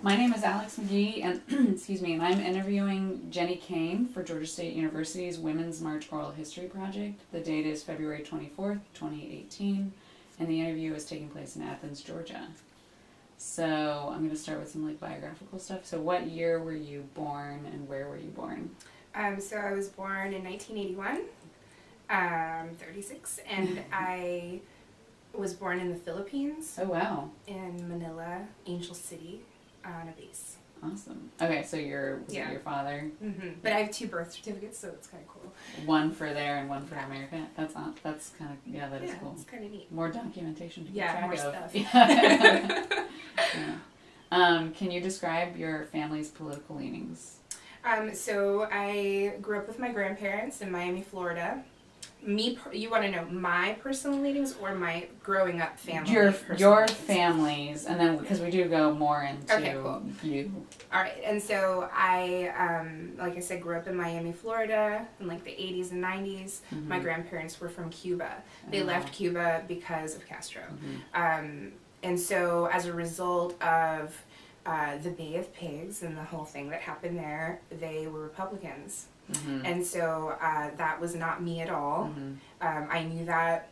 My name is Alex McGee, and excuse me, and I'm interviewing Jennie Cain for Georgia State University's Women's March Oral History Project. The date is February 24th, 2018, and the interview is taking place in Athens, Georgia. So I'm going to start with some biographical stuff. So what year were you born, and where were you born? So I was born in 1981, 36, and I was born in the Philippines. Oh, wow. In Manila, Angel City, on a base. Awesome. Okay, so was it your father? Mm-hmm. But I have 2 birth certificates, so it's kind of cool. One for there and one for America. That's kind of, that is cool. It's kind of neat. More documentation to keep track more of. Stuff. Yeah. Can you describe your family's political leanings? So I grew up with my grandparents in Miami, Florida. You want to know my personal leanings or my growing up family? Your families, and then because we do go more into you. All right, and so I, like I said, grew up in Miami, Florida in the 80s and 90s. Mm-hmm. My grandparents were from Cuba. They left Cuba because of Castro. Mm-hmm. And so as a result of the Bay of Pigs and the whole thing that happened there, they were Republicans. Mm-hmm. And so that was not me at all. Mm-hmm. I knew that.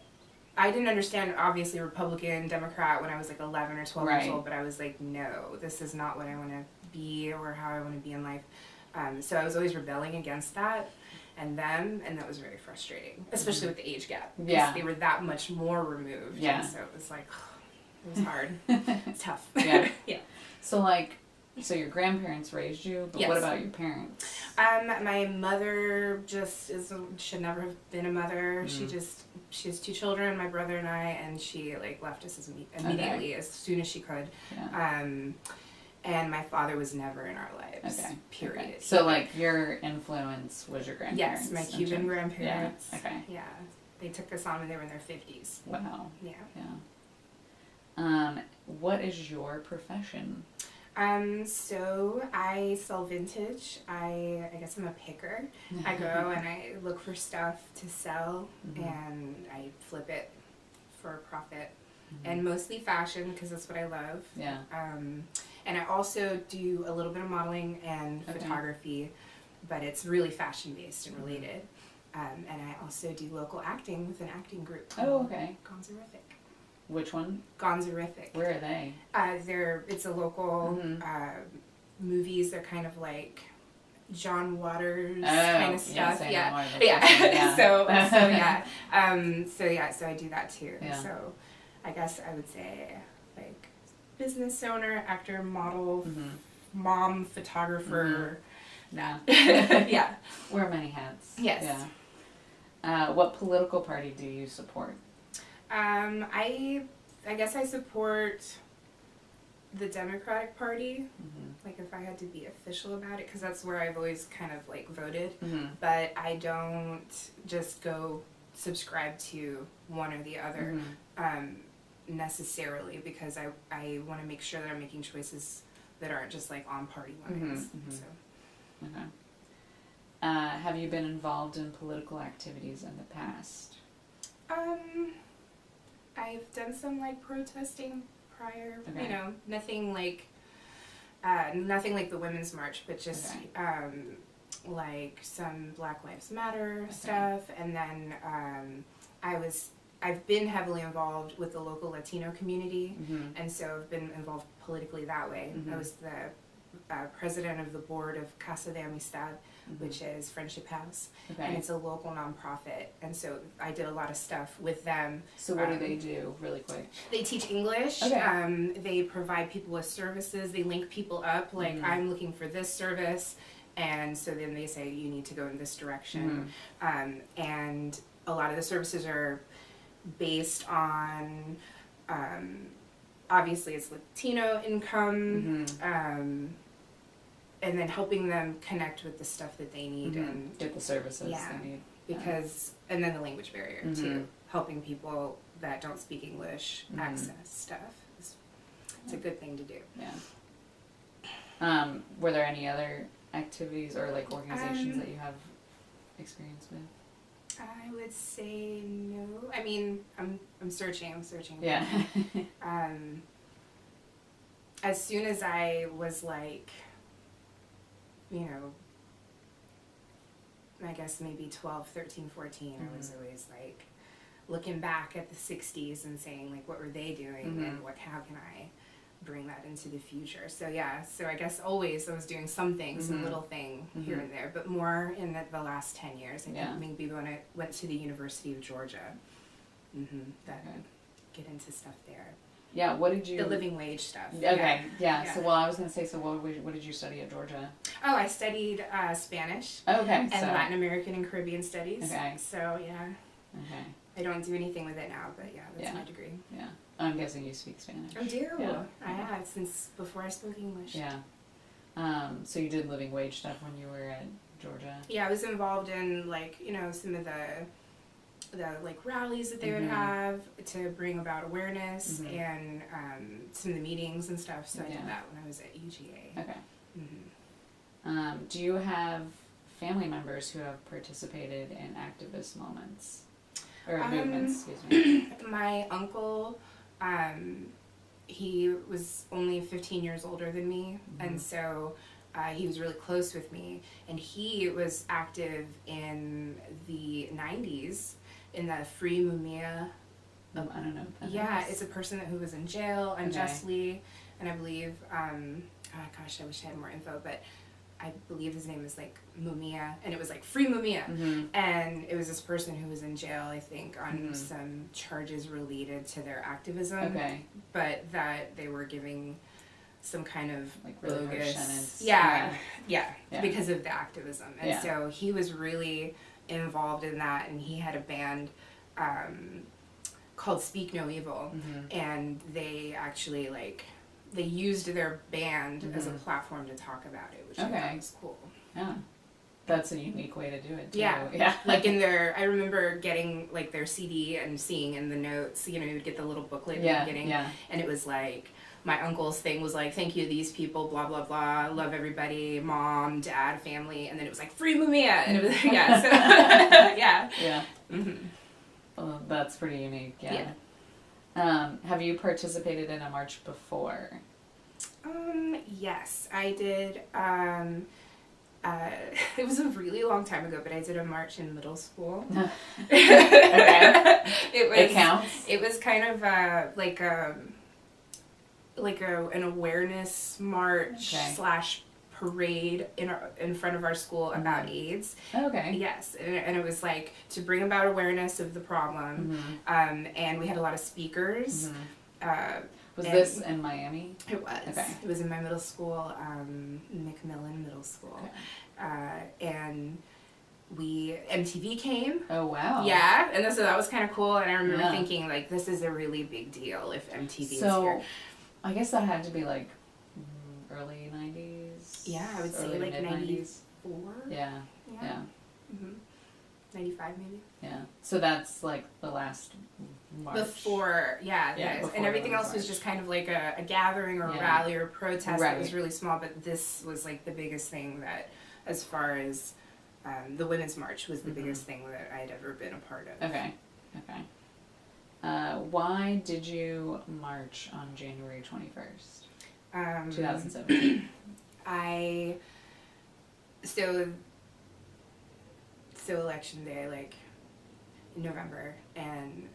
I didn't understand, obviously, Republican, Democrat when I was 11 or 12 years old, but I was no, this is not what I want to be or how I want to be in life. So I was always rebelling against that and them, and that was very frustrating, especially with the age gap. Because they were that much more removed. Yeah. And so it was it was hard. It's tough. Yeah. Yeah. So your grandparents raised you, but what about your parents? My mother should never have been a mother. Mm-hmm. She has 2 children, my brother and I, and she left us immediately as soon as she could. Yeah. And my father was never in our lives. Okay. Period. Okay. So your influence was your grandparents. Yes, my Cuban grandparents. Yeah. Okay. Yeah. They took us on when they were in their 50s. Wow. Yeah. Yeah. What is your profession? So I sell vintage. I guess I'm a picker. I go and I look for stuff to sell, mm-hmm. and I flip it for a profit, mm-hmm. and mostly fashion because that's what I love. Yeah. And I also do a little bit of modeling and photography, but it's really fashion based and related. And I also do local acting with an acting group. Oh, okay. Gonzerific. Which one? Gonzerific. Where are they? It's a local movies. They're kind of like John Waters kind of stuff. Yeah. So I do that too. Yeah. So I guess I would say business owner, actor, model, mom, photographer. Mm-hmm. Yeah. Wear many hats. Yes. Yeah. What political party do you support? I guess I support the Democratic Party, if I had to be official about it, because that's where I've always kind of voted, but I don't just go subscribe to one or the other necessarily, because I want to make sure that I'm making choices that aren't just on party lines. So. Okay. Have you been involved in political activities in the past? I've done some protesting prior, nothing nothing like the Women's March, but just some Black Lives Matter stuff, and then I've been heavily involved with the local Latino community, and so I've been involved politically that way. I was the president of the board of Casa de Amistad, which is Friendship House, and it's a local nonprofit, and so I did a lot of stuff with them. So what do they do, really quick? They teach English. They provide people with services. They link people up, I'm looking for this service, and so then they say you need to go in this direction. And a lot of the services are based on obviously it's Latino income, and then helping them connect with the stuff that they need and get the services they need. Because and then the language barrier too, helping people that don't speak English access stuff. It's a good thing to do. Yeah. Were there any other activities or organizations that you have experience with? I would say no. I mean, I'm searching. Yeah. as soon as I was like, I guess maybe 12, 13, 14, I was always like looking back at the 60s and saying like, what were they doing and how can I bring that into the future? So so I guess always I was doing something, some little thing here and there, but more in the last 10 years. I think maybe when I went to the University of Georgia, that get into stuff there. Yeah, what did you... The living wage stuff. Okay, yeah. So, I was going to say, so what did you study at Georgia? Oh, I studied Spanish. Okay, and Latin American and Caribbean studies. Okay. So, yeah. Okay. I don't do anything with it now, but that's my degree. Yeah. I'm guessing you speak Spanish. I do. Yeah. I have since before I spoke English. Yeah. So you did living wage stuff when you were at Georgia? Yeah, I was involved in some of the like rallies that they would have to bring about awareness and some of the meetings and stuff. So I did that when I was at UGA. Okay. Do you have family members who have participated in activist moments? Or movements, excuse me. My uncle, he was only 15 years older than me, and so he was really close with me, and he was active in the 90s in the Free Mumia. I don't know what that is. It's a person who was in jail unjustly, and I believe, gosh, I wish I had more info, but I believe his name is like Mumia, and it was like Free Mumia, and it was this person who was in jail, I think, on some charges related to their activism, but that they were giving some kind of like really bogus, sentence. Because of the activism, and so he was really involved in that, and he had a band called Speak No Evil, and they actually they used their band as a platform to talk about it, which I thought was cool. Yeah. That's a unique way to do it, too. Yeah. Like in I remember getting like their CD and seeing in the notes, you would get the little booklet at the beginning, and it was like, my uncle's thing was like, thank you to these people, blah, blah, blah, love everybody, mom, dad, family, and then it was like, Free Mumia, and it was, Well, that's pretty unique, have you participated in a march before? Yes, I did. It was a really long time ago, but I did a march in middle school. It counts? It was kind of an awareness march / parade in front of our school about AIDS. Okay. Yes, and it was like to bring about awareness of the problem, and we had a lot of speakers. Was this in Miami? It was. Okay. It was in my middle school, McMillan Middle School, and MTV came. Oh wow. Yeah, and so that was kind of cool, and I remember thinking like, this is a really big deal if MTV is here. I guess that had to be like early 90s. Yeah, I would say like 94. Yeah. 95 maybe. Yeah. So that's like the last march. Before, before and everything else was just kind of like a gathering or a rally or a protest that was really small, but this was like the biggest thing that, as far as the Women's March was the biggest thing that I had ever been a part of. Okay. Why did you march on January 21st, 2017? So election day, like in November, and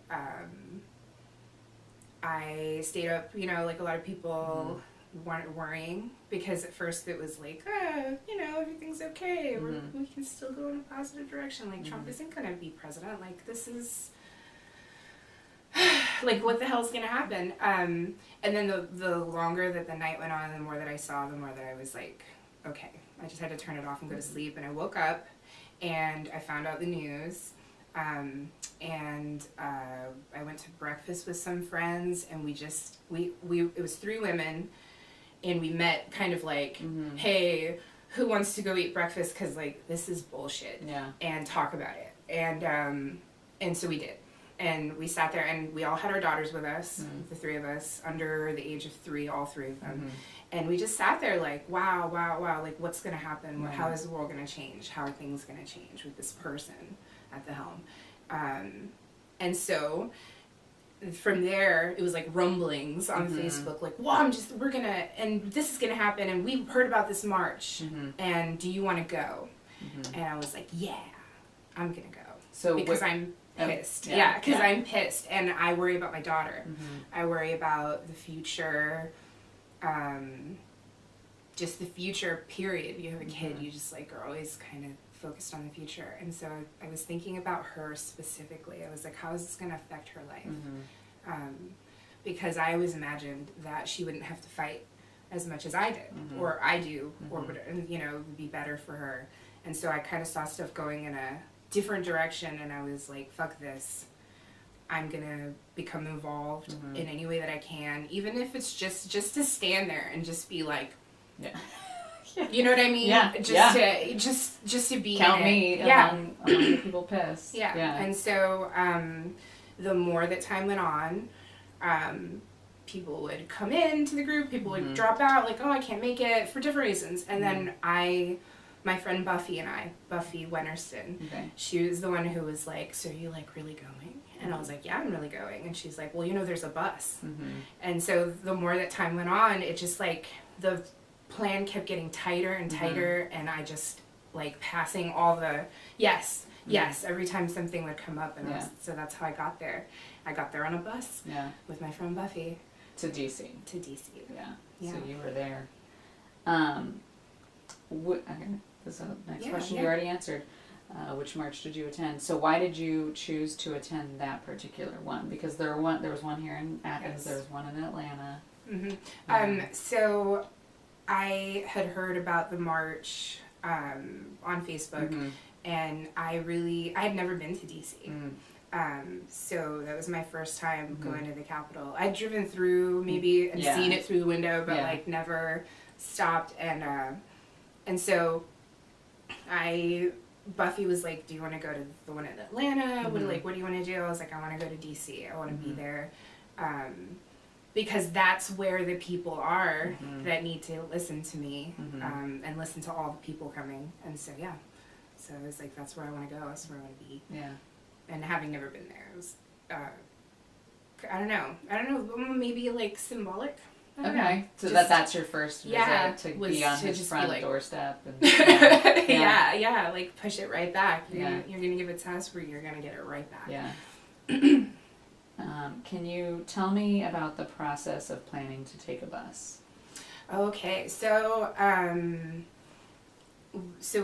I stayed up, like a lot of people weren't worrying, because at first it was like, everything's okay, we can still go in a positive direction, like Trump isn't going to be president, like this is like, what the hell's gonna happen? And then the longer that the night went on, the more that I saw, the more that I was like, okay, I just had to turn it off and go to sleep. And I woke up and I found out the news, and I went to breakfast with some friends, and it was 3 women, and we met kind of like, hey, who wants to go eat breakfast, because like this is bullshit, and talk about it. And so we did. And we sat there, and we all had our daughters with us, the 3 of us, under the age of 3, all 3 of them. And we just sat there like, wow, like what's going to happen? How is the world going to change? How are things going to change with this person at the helm? And so from there, it was like rumblings on Facebook, like, well, and this is gonna happen, and we've heard about this march, and do you want to go? And I was like, yeah, I'm gonna go. So because I'm pissed. Because I'm pissed, and I worry about my daughter. I worry about the future, just the future, period. You have a kid, you just like are always kind of focused on the future. And so I was thinking about her specifically. I was like, how is this going to affect her life? Because I always imagined that she wouldn't have to fight as much as I did, or I do, or would, you know, would be better for her. And so I kind of saw stuff going in a different direction, and I was like, fuck this. I'm gonna become involved in any way that I can, even if it's just to stand there and just be like, you know what I mean? Just to be count me among the people pissed. And so the more that time went on, people would come into the group, people would drop out, like, oh, I can't make it for different reasons. And then my friend Buffy Wennerston, she was the one who was like, so are you like really going? And I was like, yeah, I'm really going. And she's like, well, you know, there's a bus. And so the more that time went on, it just like, the plan kept getting tighter and tighter, and I just like passing all the yes every time something would come up, and so that's how I got there. I got there on a bus with my friend Buffy to DC. Yeah. So you were there. Okay, this is the next question you already answered. Which march did you attend? So why did you choose to attend that particular one? Because there was one here in Athens, there was one in Atlanta. So I had heard about the march on Facebook, and I had never been to DC. So that was my first time going to the Capitol. I'd driven through maybe and seen it through the window, but like never stopped. And so Buffy was like, do you want to go to the one in Atlanta? What do you want to do? I was like, I want to go to DC. I want to be there. Because that's where the people are that need to listen to me, and listen to all the people coming. And so, so I was like, that's where I want to go. That's where I want to be. And having never been there, it was, I don't know, maybe like symbolic. Okay, so that's your first visit to be on his front doorstep. And, like push it right back. You're gonna give it to us, where you're gonna get it right back. Can you tell me about the process of planning to take a bus? Okay, so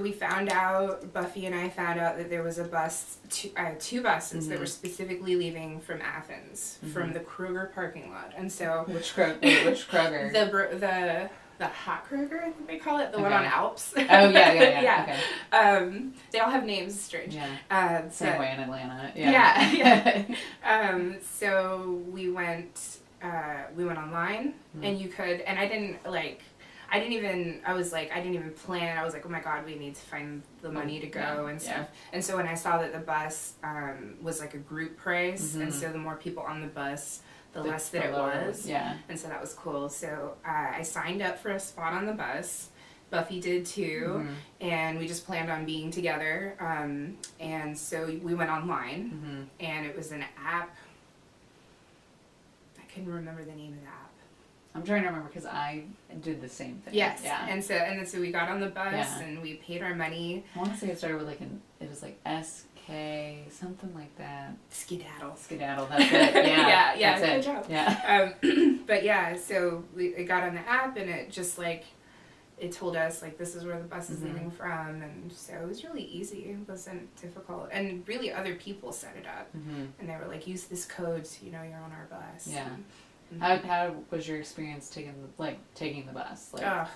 we found out, Buffy and I found out that there was a bus, two buses that were specifically leaving from Athens, from the Kroger parking lot. And so which Kroger? The hot Kroger, I think they call it, the one on Alps. Oh yeah. Okay. They all have names, strange. Same way in Atlanta. So we went online, and you could, and I didn't even plan. I was like, oh my God, we need to find the money to go and stuff. And so when I saw that the bus was like a group price, and so the more people on the bus, the less that it was. And so that was cool. So I signed up for a spot on the bus. Buffy did too. And we just planned on being together. And so we went online, and it was an app. I couldn't remember the name of the app. I'm trying to remember because I did the same thing. Yes. And then so we got on the bus and we paid our money. I want to say it started with it was like SK, something like that. Skedaddle, that's it. That's good it. Job. But so we got on the app, and it just like, it told us like, this is where the bus is leaving from. And so it was really easy. It wasn't difficult. And really other people set it up. And they were like, use this code so you know you're on our bus. How was your experience taking the bus? I've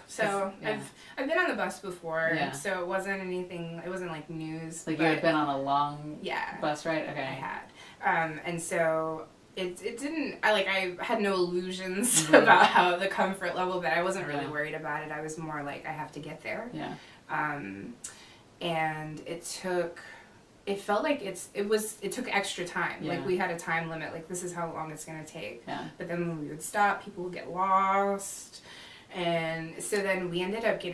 been on the bus before, so it wasn't anything. It wasn't like news. Like you had been on a long bus ride. Okay, I had, and so it didn't. I had no illusions about how the comfort level, but I wasn't really worried about it. I was more like, I have to get there. And it took. It felt like it took extra time. Like we had a time limit, like this is how long it's going to take. But then when we would stop, people would get lost. And so then we ended up we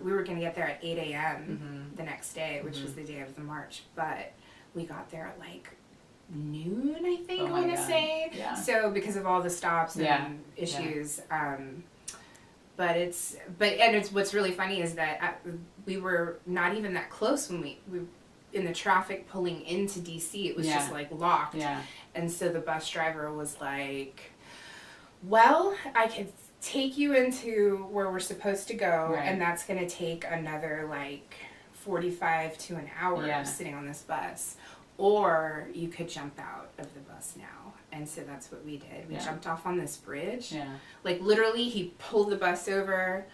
were going to get there at 8 a.m. The next day, which was the day of the march. But we got there at like noon, I think, Oh I my want to God. say. Yeah. So because of all the stops and Yeah. issues, but it's what's really funny is that we were not even that close when we in the traffic pulling into DC. It was just like locked. Yeah. And so the bus driver was like, well, I could take you into where we're supposed to go, Right. and that's going to take another like 45 to an hour sitting on this bus. Or you could jump out of the bus now. And so that's what we did. We jumped off on this bridge. Yeah. Like literally he pulled the bus over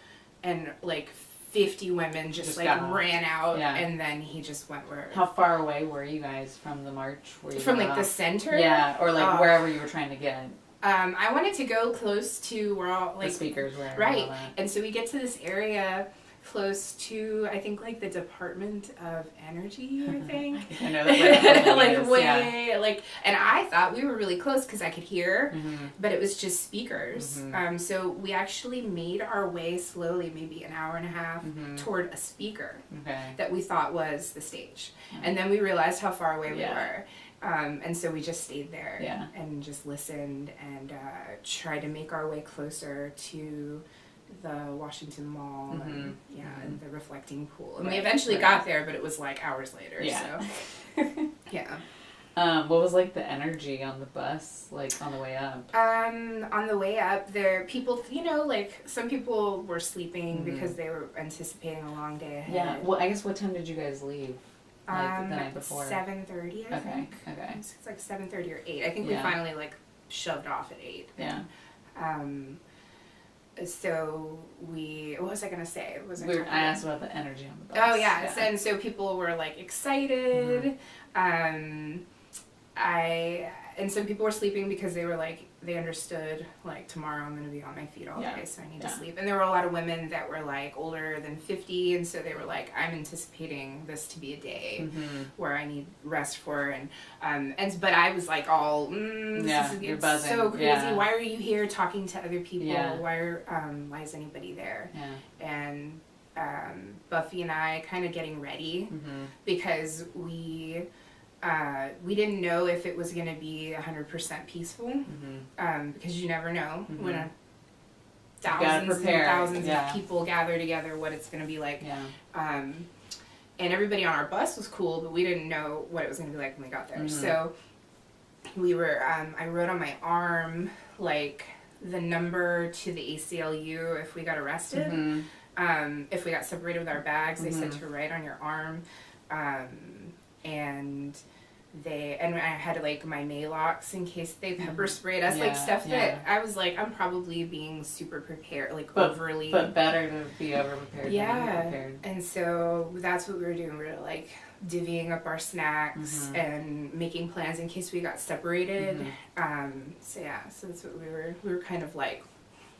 and like 50 women just like ran out, and then he just went where. How far away were you guys from the march? From like the center? Yeah, or like wherever you were trying to get. I wanted to go close to where all like the speakers were. Right. And so we get to this area close to, I think, like the Department of Energy, I think. I know that. Like way, like, and I thought we were really close because I could hear, but it was just speakers. So we actually made our way slowly, maybe an hour and a half, toward a speaker that we thought was the stage. And then we realized how far away we were. And so we just stayed there and just listened and tried to make our way closer to the Washington Mall and and the reflecting pool. And we eventually got there, but it was like hours later. Yeah. So yeah. What was like the energy on the bus, like on the way up? On the way up, people, you know, like some people were sleeping because they were anticipating a long day ahead. Yeah. Well, I guess what time did you guys leave? Like the night before? 7:30, I think. Okay. It's like 7:30 or 8. I think we finally like shoved off at 8. Yeah. So what was I gonna say? I asked about the energy on the bus. Oh yeah. And so people were like excited. And some people were sleeping because they were like, they understood like tomorrow I'm gonna be on my feet all day, so I need to sleep. And there were a lot of women that were like older than 50, and so they were like, I'm anticipating this to be a day where I need rest for, but I was like all, you're buzzing. So crazy. Yeah. Why are you here talking to other people? Yeah. Why is anybody there? Yeah. And Buffy and I kind of getting ready because we didn't know if it was going to be 100% peaceful, because you never know when thousands and thousands of people gather together what it's going to be like. Yeah. And everybody on our bus was cool, but we didn't know what it was going to be like when we got there. So we were, I wrote on my arm like the number to the ACLU if we got arrested. If we got separated with our bags, they said to write on your arm. And I had like my Maylocks in case they pepper sprayed us, like stuff that I was like, I'm probably being super prepared, like overly. But better to be over prepared than unprepared. And so that's what we were doing. We were like divvying up our snacks and making plans in case we got separated. So that's what we were kind of like.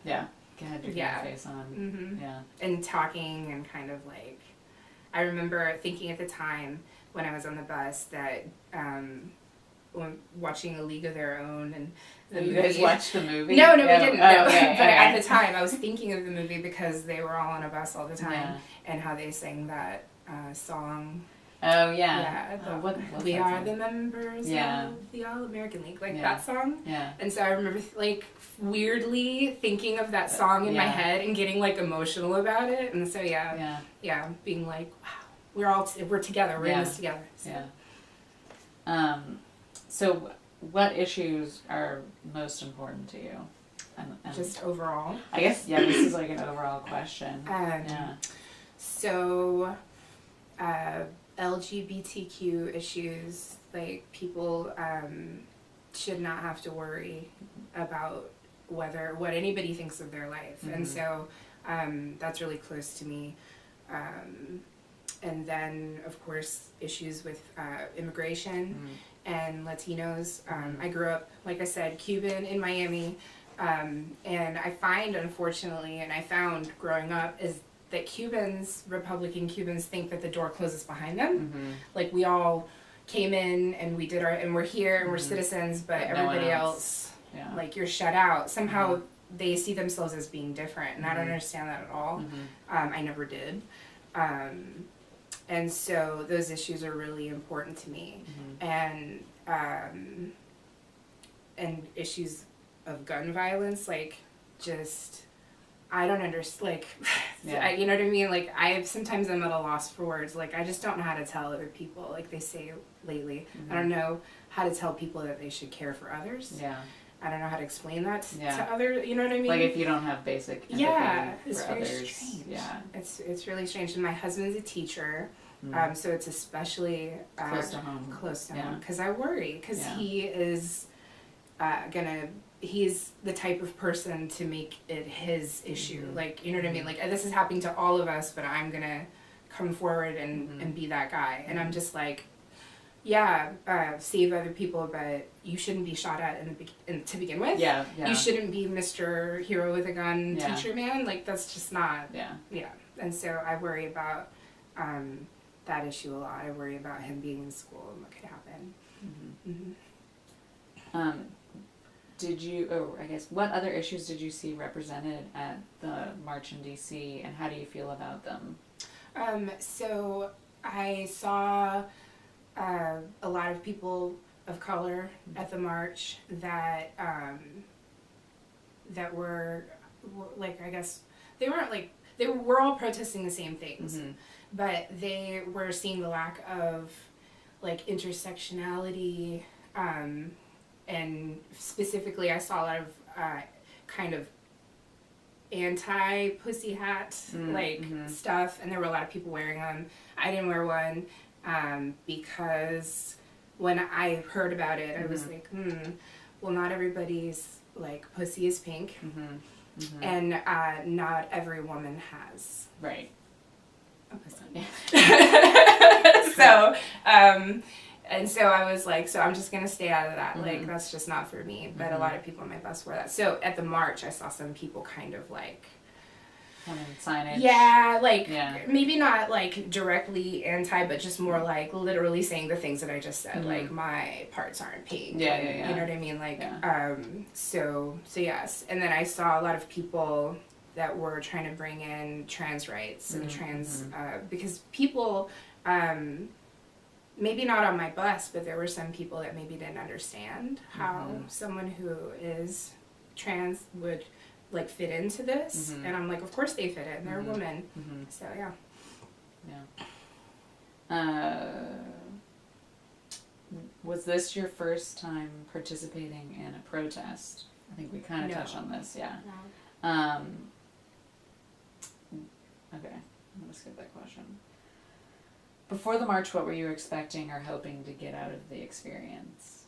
Yeah. Had your game face on. Yeah. And talking and kind of like, I remember thinking at the time when I was on the bus that when watching A League of Their Own and the movie. You guys watched the movie? No, we didn't. No. Okay, but at the time, I was thinking of the movie because they were all on a bus all the time and how they sang that song. Oh, yeah. We are song? the members of the All-American League, like that song. Yeah. And so I remember like weirdly thinking of that song in my head and getting like emotional about it. And so being like, wow, we're together. We're in this together. So. Yeah. So what issues are most important to you? And just overall? I guess, this is like an overall question. So, LGBTQ issues, like people should not have to worry about what anybody thinks of their life. And so that's really close to me. And then, of course, issues with immigration and Latinos. I grew up, like I said, Cuban in Miami. And I find, unfortunately, and I found growing up, is that Republican Cubans think that the door closes behind them. Like we all came in and we did and we're here and we're citizens, but everybody else, like you're shut out. Somehow they see themselves as being different, and I don't understand that at all. I never did. And so those issues are really important to me. And and issues of gun violence, like, just, I don't understand, like, Yeah. you know what I mean? Like, sometimes I'm at a loss for words. Like, I just don't know how to tell other people, like they say lately. Mm-hmm. I don't know how to tell people that they should care for others. Yeah. I don't know how to explain that to Yeah. others, you know what I mean? Like if you don't have basic empathy Yeah, for it's very others. strange. Yeah. It's really strange. And my husband's a teacher, so it's especially Close to home. Close to Yeah. home, because I worry, because Yeah. he is he's the type of person to make it his issue. Mm-hmm. Like, you know what I mean? Like, this is happening to all of us, but I'm gonna come forward and be that guy. And I'm just like, yeah, save other people, but you shouldn't be shot at to begin with. Yeah, yeah. You shouldn't be Mr. Hero with a gun Yeah. teacher man. Like, that's just not. Yeah. Yeah. And so I worry about that issue a lot. I worry about him being in school and what could happen. Did you, what other issues did you see represented at the march in DC, and how do you feel about them? So I saw a lot of people of color at the march that were like, I guess they weren't like, we're all protesting the same things, but they were seeing the lack of like intersectionality, and specifically I saw a lot of kind of anti-pussy hat stuff, and there were a lot of people wearing them. I didn't wear one because when I heard about it, I was like, well, not everybody's like pussy is pink, and not every woman has Right. a pussy. So and so I was like, so I'm just gonna stay out of that. Like, that's just not for me. But a lot of people on my bus wore that. So at the march, I saw some people kind of like, Kind of signage. yeah, like Yeah. maybe not like directly anti, but just more like literally saying the things that I just said. Like, my parts aren't pink. Yeah, yeah, yeah. You know what I mean? Like, Yeah. so yes. And then I saw a lot of people that were trying to bring in trans rights and trans, because people, maybe not on my bus, but there were some people that maybe didn't understand how someone who is trans would like fit into this. And I'm like, of course they fit in. They're a woman. So yeah. Was this your first time participating in a protest? I think we kind of touched on this, yeah. Okay, I'm gonna skip that question. Before the march, what were you expecting or hoping to get out of the experience?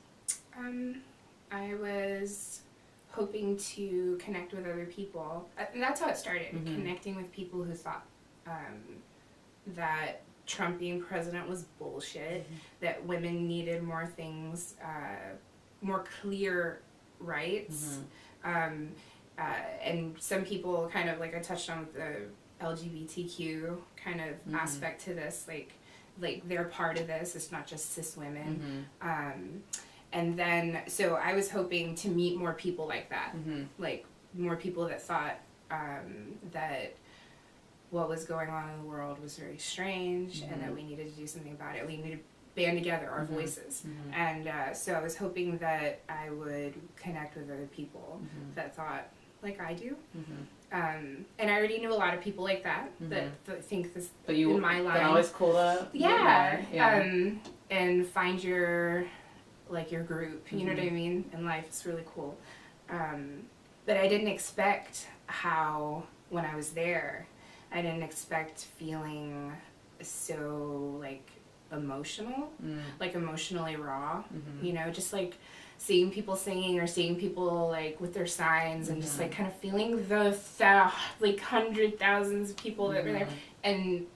I was hoping to connect with other people. And that's how it started, connecting with people who thought that Trump being president was bullshit, that women needed more things, more clear rights. And some people kind of, like I touched on with the LGBTQ kind of aspect to this, like they're part of this. It's not just cis women. And then, so I was hoping to meet more people like that, like more people that thought that what was going on in the world was very strange, and that we needed to do something about it. We needed to band together our voices. And so I was hoping that I would connect with other people that thought like I do. And I already knew a lot of people like that, that think this in my line. But always cool to and find your group, you know what I mean, in life. It's really cool. But I didn't expect how, when I was there, I didn't expect feeling so like emotional, like emotionally raw, you know, just like seeing people singing or seeing people like with their signs and just like kind of feeling the like hundreds of people that were there, and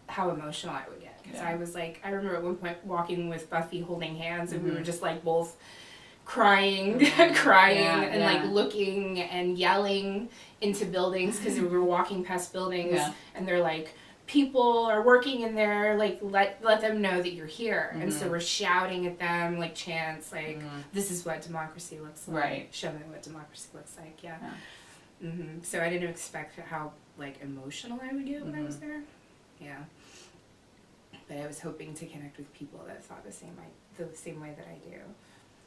how emotional I would get, because I was like, I remember at one point walking with Buffy holding hands, and we were just like both crying and like looking and yelling into buildings, because we were walking past buildings and they're like, people are working in there, like let them know that you're here. And so we're shouting at them like chants, like this is what democracy looks like, Right. show me what democracy looks like. So I didn't expect how like emotional I would get when I was there. but I was hoping to connect with people that thought the same way that I do.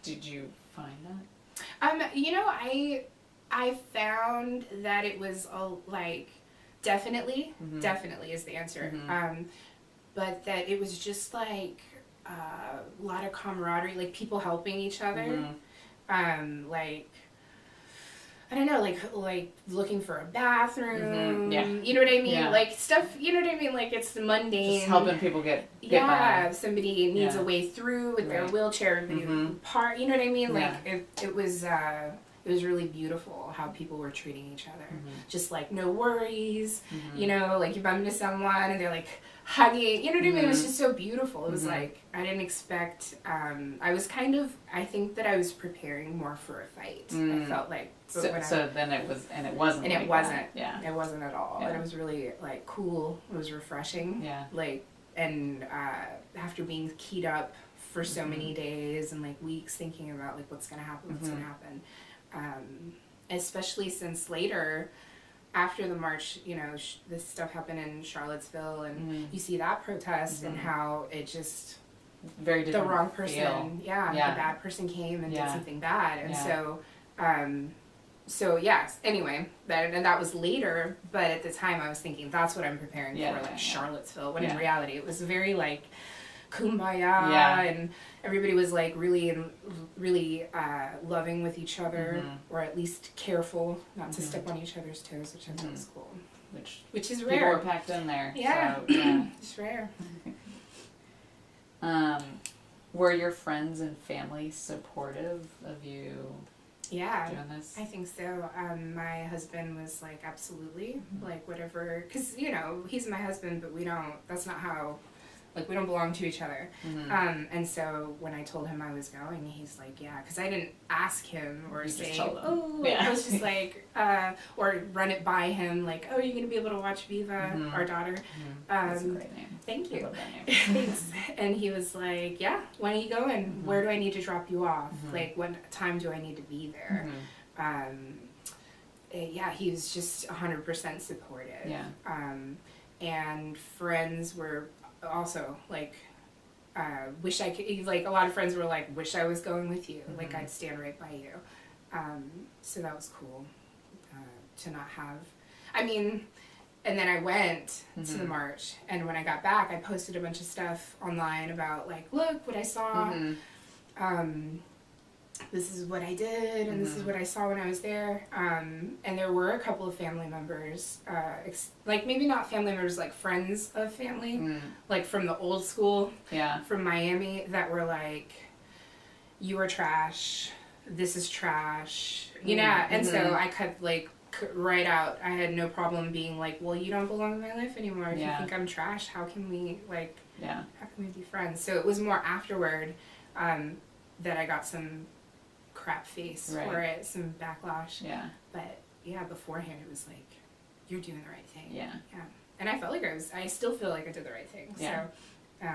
Did you find that? I found that it was definitely is the answer. But that it was just like a lot of camaraderie, like people helping each other. Like, I don't know, like looking for a bathroom. Yeah. You know what I mean? Yeah. Like stuff. You know what I mean? Like it's the mundane. Just helping people get by. If somebody needs a way through with their wheelchair, everybody part. You know what I mean? Like it was really beautiful how people were treating each other. Just like no worries. You know, like you bump into someone and they're like hugging. You know what I mean? It was just so beautiful. It was like I didn't expect. I think that I was preparing more for a fight. I felt like. Then it was, and it wasn't. And like it wasn't. That. Yeah. It wasn't at all. Yeah. And it was really like cool. It was refreshing. Yeah. Like, and after being keyed up for so many days and like weeks thinking about like what's gonna happen, especially since later, after the march, you know, this stuff happened in Charlottesville, and you see that protest and how it just very different. The wrong person, feel. the bad person came and did something bad, and so yes. Anyway, that was later, but at the time I was thinking that's what I'm preparing for, like Charlottesville. When in reality it was very like kumbaya, and everybody was like really loving with each other, or at least careful not to step on each other's toes, which I thought was cool. Which is rare. People were packed in there. Yeah, so, yeah. It's rare. Were your friends and family supportive of you? Yeah, doing this? I think so. My husband was like, absolutely, like whatever, because you know he's my husband, but that's not how, like we don't belong to each other. And so when I told him I was going, he's like, yeah, because I didn't ask him or say, I was just like, or run it by him, like, oh, are you gonna be able to watch Viva, our daughter? That's a great name. Thank you. I love that name. Thanks. And he was like, yeah, when are you going? Where do I need to drop you off? Like, what time do I need to be there? He was just 100% supportive. Yeah. And friends were also like, wish I could, like a lot of friends were like, wish I was going with you. Like, I'd stand right by you. So that was cool to not have, and then I went to the march, and when I got back, I posted a bunch of stuff online about like, look what I saw. This is what I did, and this is what I saw when I was there. And there were a couple of family members, like maybe not family members, like friends of family, like from the old school, from Miami, that were like, you are trash, this is trash, you know. And so I cut right out. I had no problem being like, well, you don't belong in my life anymore. If you think I'm trash, how can we how can we be friends? So it was more afterward that I got some crap face for it, some backlash. Yeah. But beforehand it was like, you're doing the right thing. Yeah. And I felt like I still feel like I did the right thing. Yeah. So,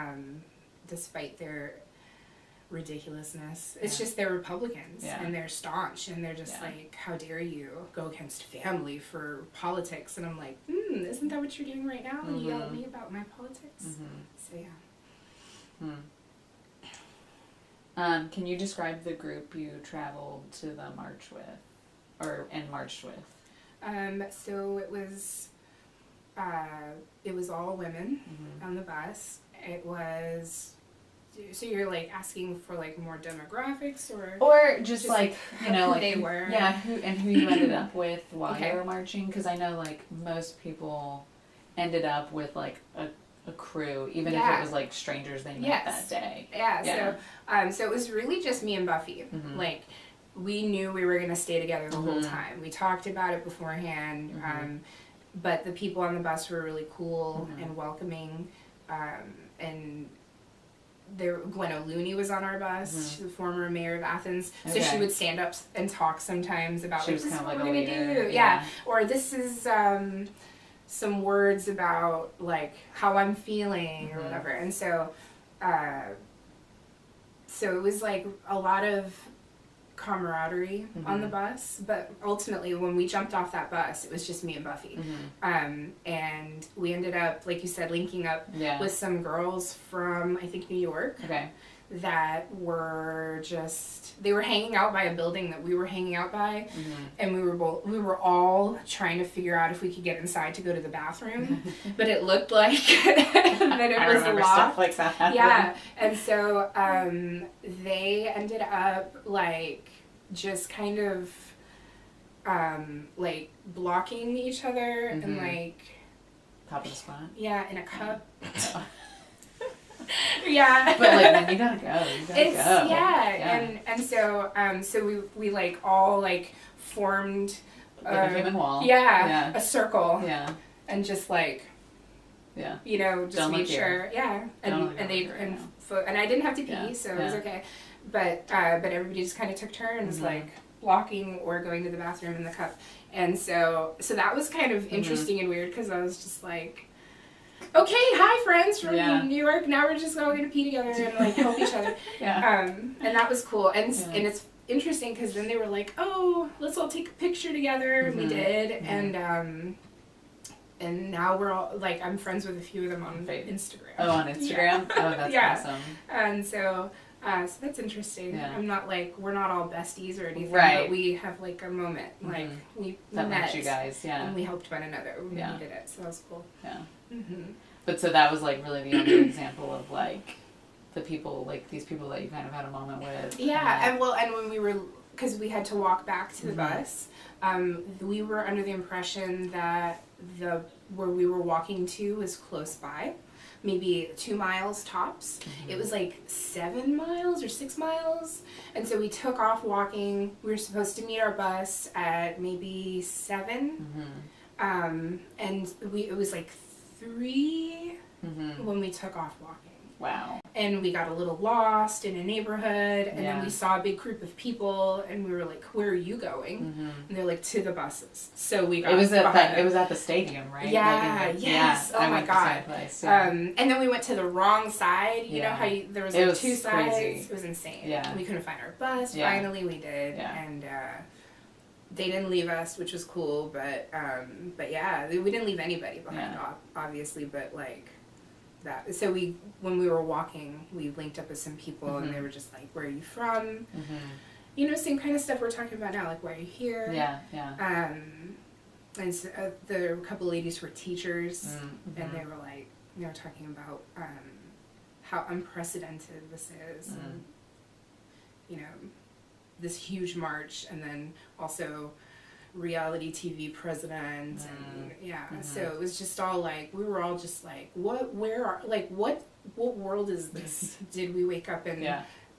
despite their ridiculousness, it's just they're Republicans and they're staunch and they're just like, how dare you go against family for politics? And I'm like, isn't that what you're doing right now when you yell at me about my politics? So can you describe the group you traveled to the march with, and marched with? So it was all women on the bus. It was. So you're like asking for like more demographics, or just like you know, who like they were, who you ended up with while you were marching? Because I know like most people ended up with like a crew, even if it was like strangers they met that day. So it was really just me and Buffy. Like we knew we were gonna stay together the whole time. We talked about it beforehand. But the people on the bus were really cool and welcoming, and Gwen Looney was on our bus. She's the former mayor of Athens, so she would stand up and talk sometimes about she like, this is what we're gonna do. Or this is some words about like how I'm feeling or whatever. And so so it was like a lot of camaraderie on the bus, but ultimately when we jumped off that bus, it was just me and Buffy. And we ended up, like you said, linking up with some girls from, I think, New York. Okay. That were just, they were hanging out by a building that we were hanging out by, and we were all trying to figure out if we could get inside to go to the bathroom, but it looked like that it was locked. Stuff like that. Yeah, and so they ended up like just kind of like blocking each other and like top of the spot. Yeah, in a cup. Yeah, but like then you gotta go. And so we like all like formed like a human wall. Yeah, a circle. Yeah, and just like you know, just don't made sure. Here. And I didn't have to pee, so it was okay. But everybody just kind of took turns like walking or going to the bathroom in the cup, and so that was kind of interesting and weird because I was just like, okay, hi friends from New York. Now we're just going to pee together and like help each other. And that was cool. And it's interesting because then they were like, oh, let's all take a picture together. And we did. And now we're all like, I'm friends with a few of them on Instagram. Oh, on Instagram? Oh, that's awesome. And so that's interesting. Yeah. I'm not like, we're not all besties or anything, right. but we have like a moment. Like we that met met you guys, and we helped one another when we needed it. So that was cool. Yeah. But so that was like really the only example of like the people, like these people that you kind of had a moment with. Yeah, and when we were, because we had to walk back to the bus, we were under the impression that where we were walking to was close by, maybe 2 miles tops. It was like 7 miles or 6 miles, and so we took off walking. We were supposed to meet our bus at maybe 7, and it was like 3 when we took off walking. Wow. And we got a little lost in a neighborhood, and then we saw a big group of people, and we were like, "Where are you going?" And they're like, "To the buses." So we got. It was at the stadium, right? Yeah. Like yes. Oh my god. Place, and then we went to the wrong side. You know how there was like 2 sides. Crazy. It was insane. Yeah. We couldn't find our bus. Yeah. Finally, we did. Yeah. And they didn't leave us, which was cool. But yeah, we didn't leave anybody behind, obviously. But like. That. So when we were walking, we linked up with some people, and they were just like, "Where are you from?" You know, same kind of stuff we're talking about now. Like, why are you here? Yeah. And so, there were a couple ladies who were teachers, and they were talking about how unprecedented this is, and you know, this huge march, and then also reality TV president, and so it was just all like, we were all just like, what world is this? Did we wake up in?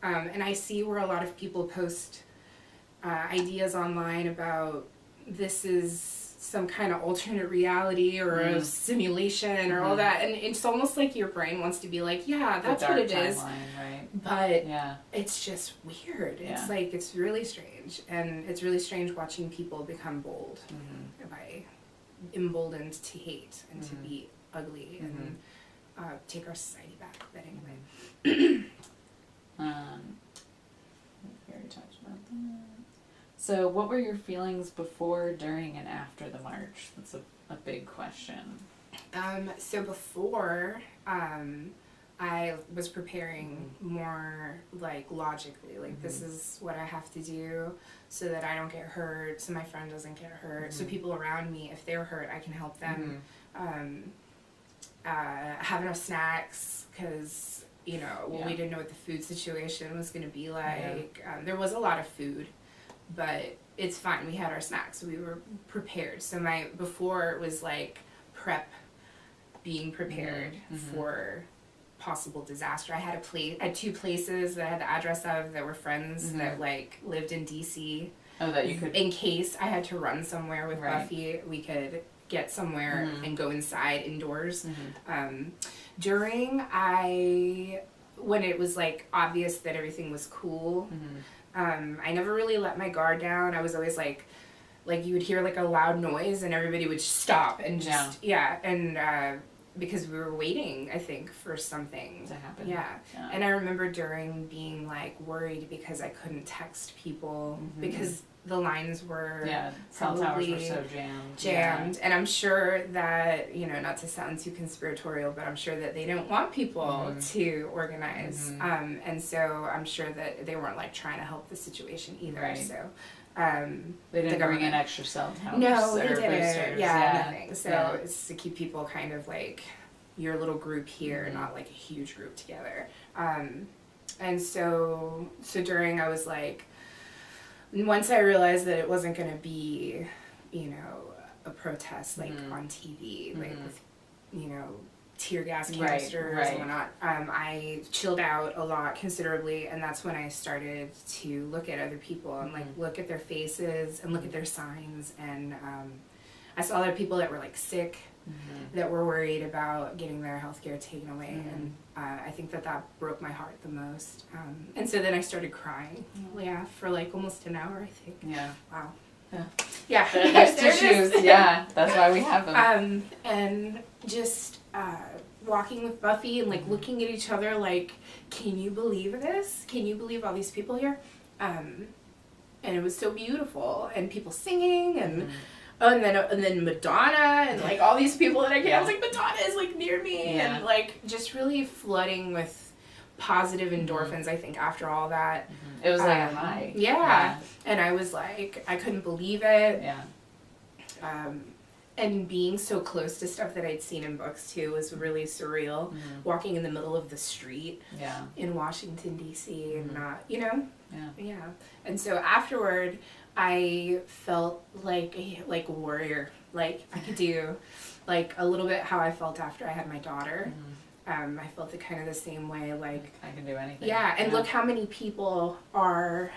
And I see where a lot of people post ideas online about this is some kind of alternate reality or a simulation or all that, and it's almost like your brain wants to be like, yeah, that's what it is, right? But it's just weird. It's like, it's really strange, and it's really strange watching people become bold by emboldened to hate and to be ugly and take our society back. But anyway. We already talked about that. So what were your feelings before, during, and after the march? That's a big question. So before, I was preparing more like logically, like this is what I have to do so that I don't get hurt, so my friend doesn't get hurt, so people around me, if they're hurt, I can help them. Have enough snacks, because you know, we didn't know what the food situation was going to be like. There was a lot of food, but it's fine. We had our snacks. We were prepared. So before was like being prepared for possible disaster. I had 2 places that I had the address of that were friends that like lived in DC. Oh, that you could. In case I had to run somewhere with Buffy, we could get somewhere and go indoors. When it was like obvious that everything was cool, I never really let my guard down. I was always like you would hear like a loud noise and everybody would stop and just and because we were waiting, I think, for something to happen. Yeah. And I remember during being like worried because I couldn't text people because the lines were cell towers were so jammed. And I'm sure that, you know, not to sound too conspiratorial, but I'm sure that they don't want people to organize. And so I'm sure that they weren't like trying to help the situation either. Right. So they didn't bring in extra cell towers. No, they didn't. Boosters. Nothing. So it's to keep people kind of like your little group here, not like a huge group together. And so during, I was like, once I realized that it wasn't going to be, you know, a protest like on TV, like with, you know, tear gas canisters and whatnot, I chilled out a lot considerably, and that's when I started to look at other people and like look at their faces and look at their signs, and I saw other people that were like sick, that were worried about getting their healthcare taken away, and I think that broke my heart the most. And so then I started crying, for like almost an hour, I think. Yeah. Wow. Yeah. There's tissues. Yeah, that's why we have them. And just walking with Buffy and like looking at each other like, can you believe this? Can you believe all these people here? And it was so beautiful, and people singing, and and then Madonna and like all these people that I was like, Madonna is like near me, and like just really flooding with positive endorphins. I think after all that, it was like a high. And I was like, I couldn't believe it. Yeah. And being so close to stuff that I'd seen in books too was really surreal. Walking in the middle of the street in Washington D.C. and not, you know, And so afterward, I felt like a warrior. Like I could do like a little bit how I felt after I had my daughter. I felt it kind of the same way. Like I can do anything. Yeah, and look how many people are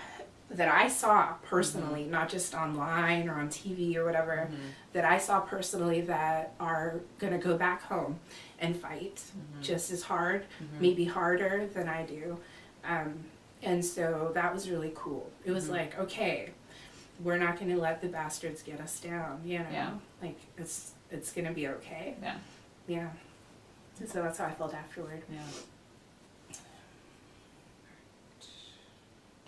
that I saw personally, not just online or on TV or whatever, that I saw personally that are gonna go back home and fight just as hard, maybe harder than I do. And so that was really cool. It was like, okay, we're not gonna let the bastards get us down, you know? Like it's gonna be okay. Yeah. And so that's how I felt afterward.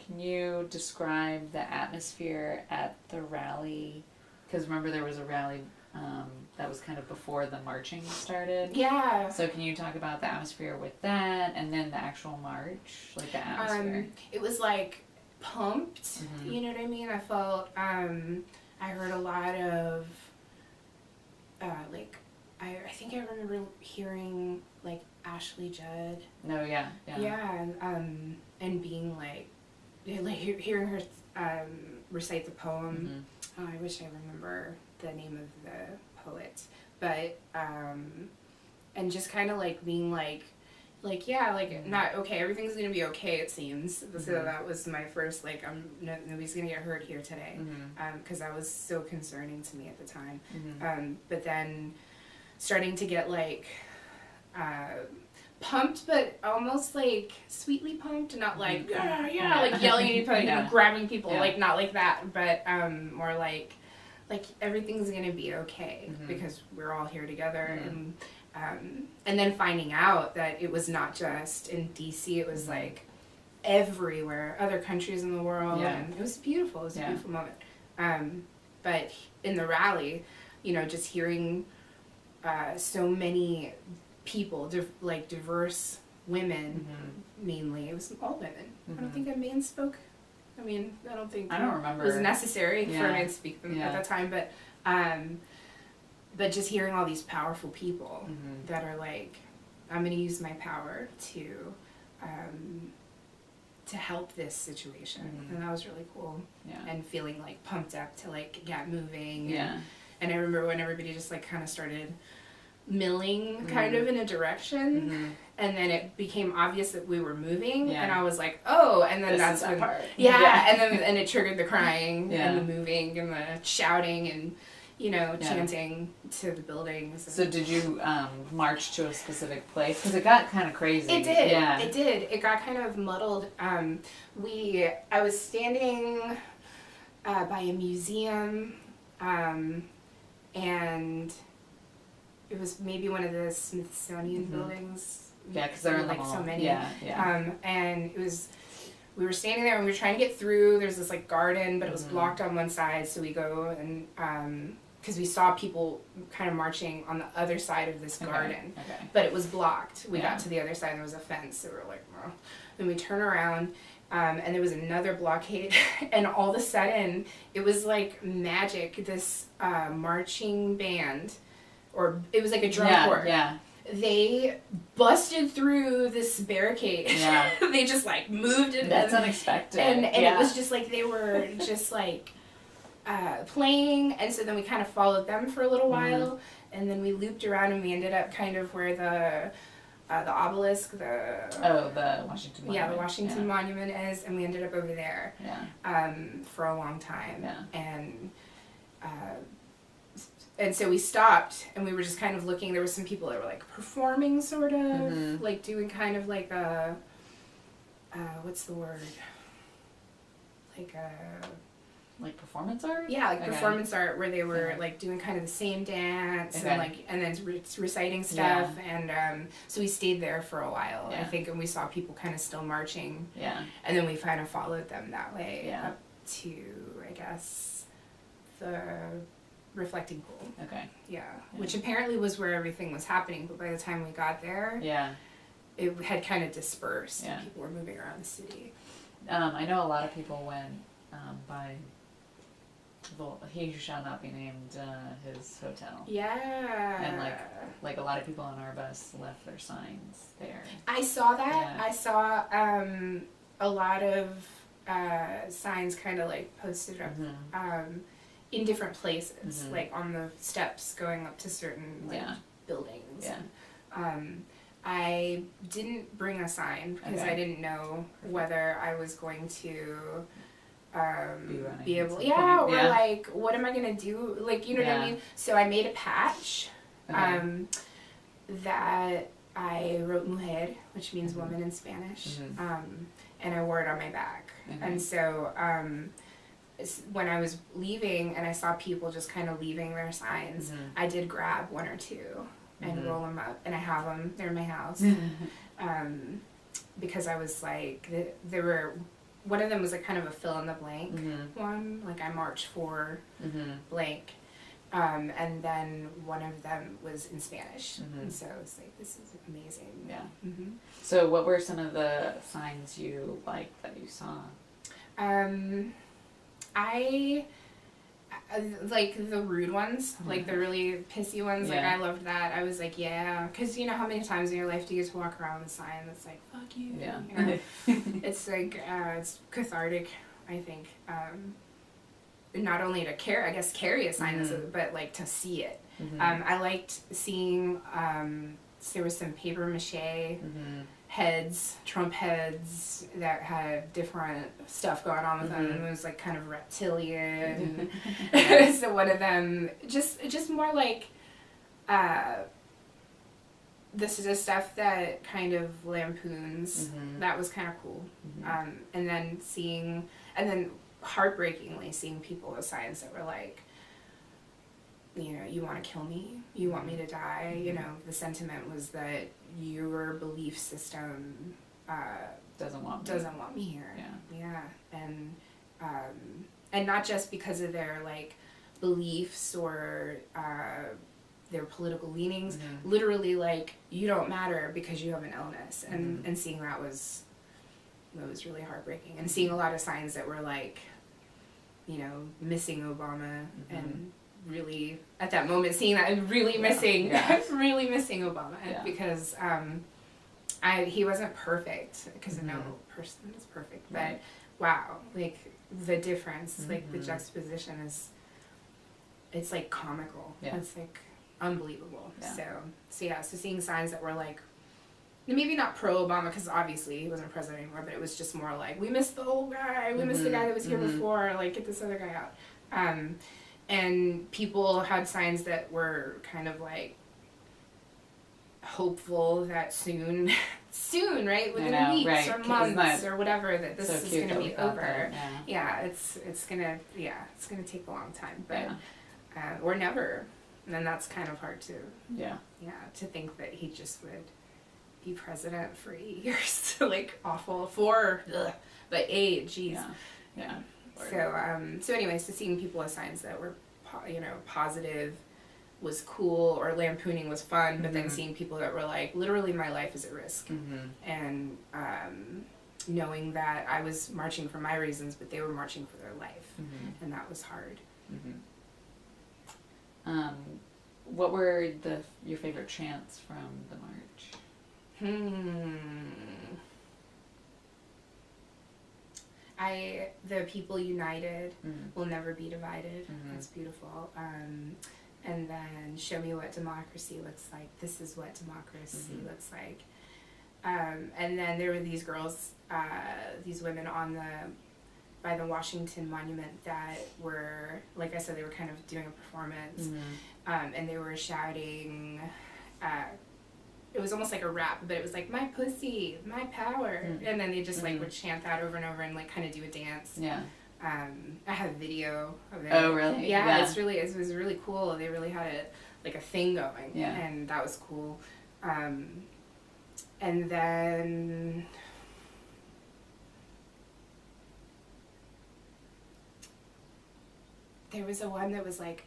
Can you describe the atmosphere at the rally? Because remember there was a rally that was kind of before the marching started. Yeah. So can you talk about the atmosphere with that, and then the actual march, like the atmosphere? It was like pumped. You know what I mean? I felt. I heard a lot of. Like, I think I remember hearing like Ashley Judd. No, yeah. Yeah, and being like hearing her recite the poem. Oh, I wish I remember the name of the poet, but and just kind of like being like not okay. Everything's gonna be okay. It seems. So that was my first like nobody's gonna get hurt here today, because that was so concerning to me at the time. But then starting to get like pumped, but almost like sweetly pumped, not like like yelling at people, grabbing people, like not like that, but more like everything's gonna be okay because we're all here together. And then finding out that it was not just in DC, it was like everywhere, other countries in the world, and it was beautiful. It was a beautiful moment. But in the rally, you know, just hearing so many people, like diverse women, mainly. It was all women. I don't think a man spoke. I mean, I don't remember. It was necessary for a man to speak at that time, but just hearing all these powerful people that are like, I'm going to use my power to help this situation, and that was really cool. And feeling like pumped up to like get moving. And I remember when everybody just like kind of started milling kind of in a direction, and then it became obvious that we were moving, and I was like, oh, and then that's when part. And it triggered the crying and the moving and the shouting and chanting to the buildings. So did you march to a specific place? Because it got kind of crazy. It did. It did. It got kind of muddled. I was standing by a museum, and it was maybe one of the Smithsonian buildings. Yeah, because there are like so many. Yeah. And we were standing there and we were trying to get through. There's this like garden, but it was blocked on one side. So we go and because we saw people kind of marching on the other side of this garden, but it was blocked. We got to the other side and there was a fence. So we were like, oh. Then we turn around. And there was another blockade, and all of a sudden, it was like magic. This marching band, or it was like a drum corps. Yeah. They busted through this barricade. Yeah. They just like moved it. That's unexpected. And it was just like they were just like playing, and so then we kind of followed them for a little while, and then we looped around and we ended up kind of where the obelisk, the Washington Monument. Yeah, the Washington Monument is, and we ended up over there for a long time. Yeah. And so we stopped and we were just kind of looking. There were some people that were like performing, sort of, like doing kind of like a, what's the word? Like performance art? Yeah, like performance art, where they were like doing kind of the same dance and then reciting stuff, and so we stayed there for a while, I think, and we saw people kind of still marching, and then we kind of followed them that way up to, I guess, the reflecting pool. Which apparently was where everything was happening, but by the time we got there, it had kind of dispersed. People were moving around the city. I know a lot of people went by He Who Shall Not Be Named, his hotel. Yeah. And like a lot of people on our bus left their signs there. I saw that. Yeah. I saw a lot of signs kind of like posted up in different places, like on the steps going up to certain buildings. Yeah. I didn't bring a sign because I didn't know whether I was going to be able, or like, what am I gonna do? Like, you know what I mean? So I made a patch that I wrote mujer, which means woman in Spanish, and I wore it on my back. And so when I was leaving and I saw people just kind of leaving their signs, I did grab one or two and roll them up, and I have them. They're in my house. Because I was like, there were, one of them was like kind of a fill in the blank one, like I marched for blank, and then one of them was in Spanish, and so I was like, this is amazing. Yeah. So what were some of the signs you liked that you saw? I like the rude ones, like the really pissy ones. Like I loved that. I was like, yeah, because you know how many times in your life do you get to walk around with a sign that's like "fuck you"? Yeah. You know? It's like it's cathartic, I think. Not only to carry a sign, but like to see it. I liked seeing. There was some paper mache heads, Trump heads that had different stuff going on with them. It was like kind of reptilian. So one of them just more like this is the stuff that kind of lampoons. That was kind of cool. And then heartbreakingly seeing people with signs that were like, you know, you want to kill me, you want me to die. You know, the sentiment was that your belief system doesn't want me here. And not just because of their like beliefs or their political leanings. Literally, like, you don't matter because you have an illness. And seeing that was really heartbreaking. And seeing a lot of signs that were like, you know, missing Obama and really at that moment seeing that and really missing really missing Obama because he wasn't perfect, because no person is perfect, but wow, like the difference, like the juxtaposition it's like comical. It's like unbelievable. So seeing signs that were like maybe not pro-Obama, because obviously he wasn't president anymore, but it was just more like, we missed the old guy, we missed the guy that was here before, like, get this other guy out. And people had signs that were kind of like hopeful that soon, right, within weeks or months or whatever, that this is going to be over. It's gonna take a long time, but or never. And that's kind of hard to, Yeah. to think that he just would be president for 8 years. Like, awful. 4, but 8, geez. Yeah. So anyways, to seeing people as signs that were, positive was cool, or lampooning was fun, but then seeing people that were like, literally my life is at risk. And knowing that I was marching for my reasons, but they were marching for their life. And that was hard. What were your favorite chants from the march? The people united will never be divided. That's beautiful. And then show me what democracy looks like. This is what democracy looks like. And then there were these girls, these women by the Washington Monument that were, like I said, they were kind of doing a performance. And they were shouting, it was almost like a rap, but it was like, my pussy, my power. And then they just like would chant that over and over and like kind of do a dance. Yeah. I have a video of it. Oh, really? Yeah, it was really cool. They really had a thing going. Yeah. And that was cool. And then there was a one that was like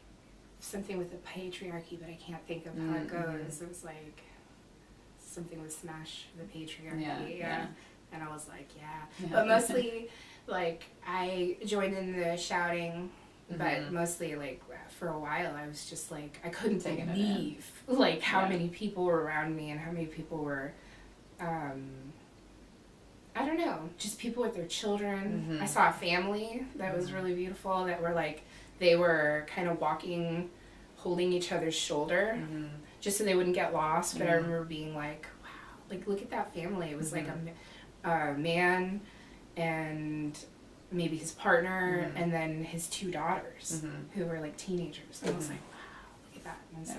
something with the patriarchy, but I can't think of how it goes. It was like something with smash the patriarchy. Yeah. And I was like, But mostly, like, I joined in the shouting, but mostly, like, for a while, I was just like, I couldn't believe, like, how many people were around me and how many people were, I don't know, just people with their children. I saw a family that was really beautiful that were, like, they were kind of walking, holding each other's shoulder, just so they wouldn't get lost. But I remember being like, wow, like, look at that family. It was like a man and maybe his partner and then his 2 daughters who were like teenagers. And I was like, wow, look at that. And so,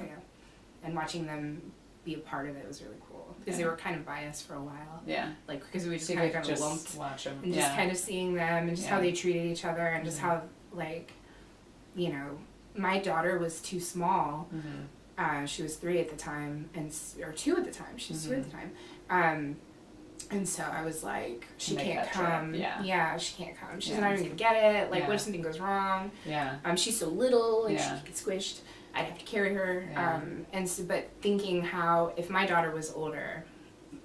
and watching them be a part of it was really cool because they were kind of biased for a while. Yeah. Like, because we just kind of lumped watch them. And just kind of seeing them and just how they treated each other and just how, like, you know, my daughter was too small. She was 3 at the time, or 2 at the time. She was 2 at the time. And so I was like, she can't come. She can't come. She's not even gonna get it. Like, what if something goes wrong? She's so little, like she gets squished. I'd have to carry her. And so, but thinking how if my daughter was older,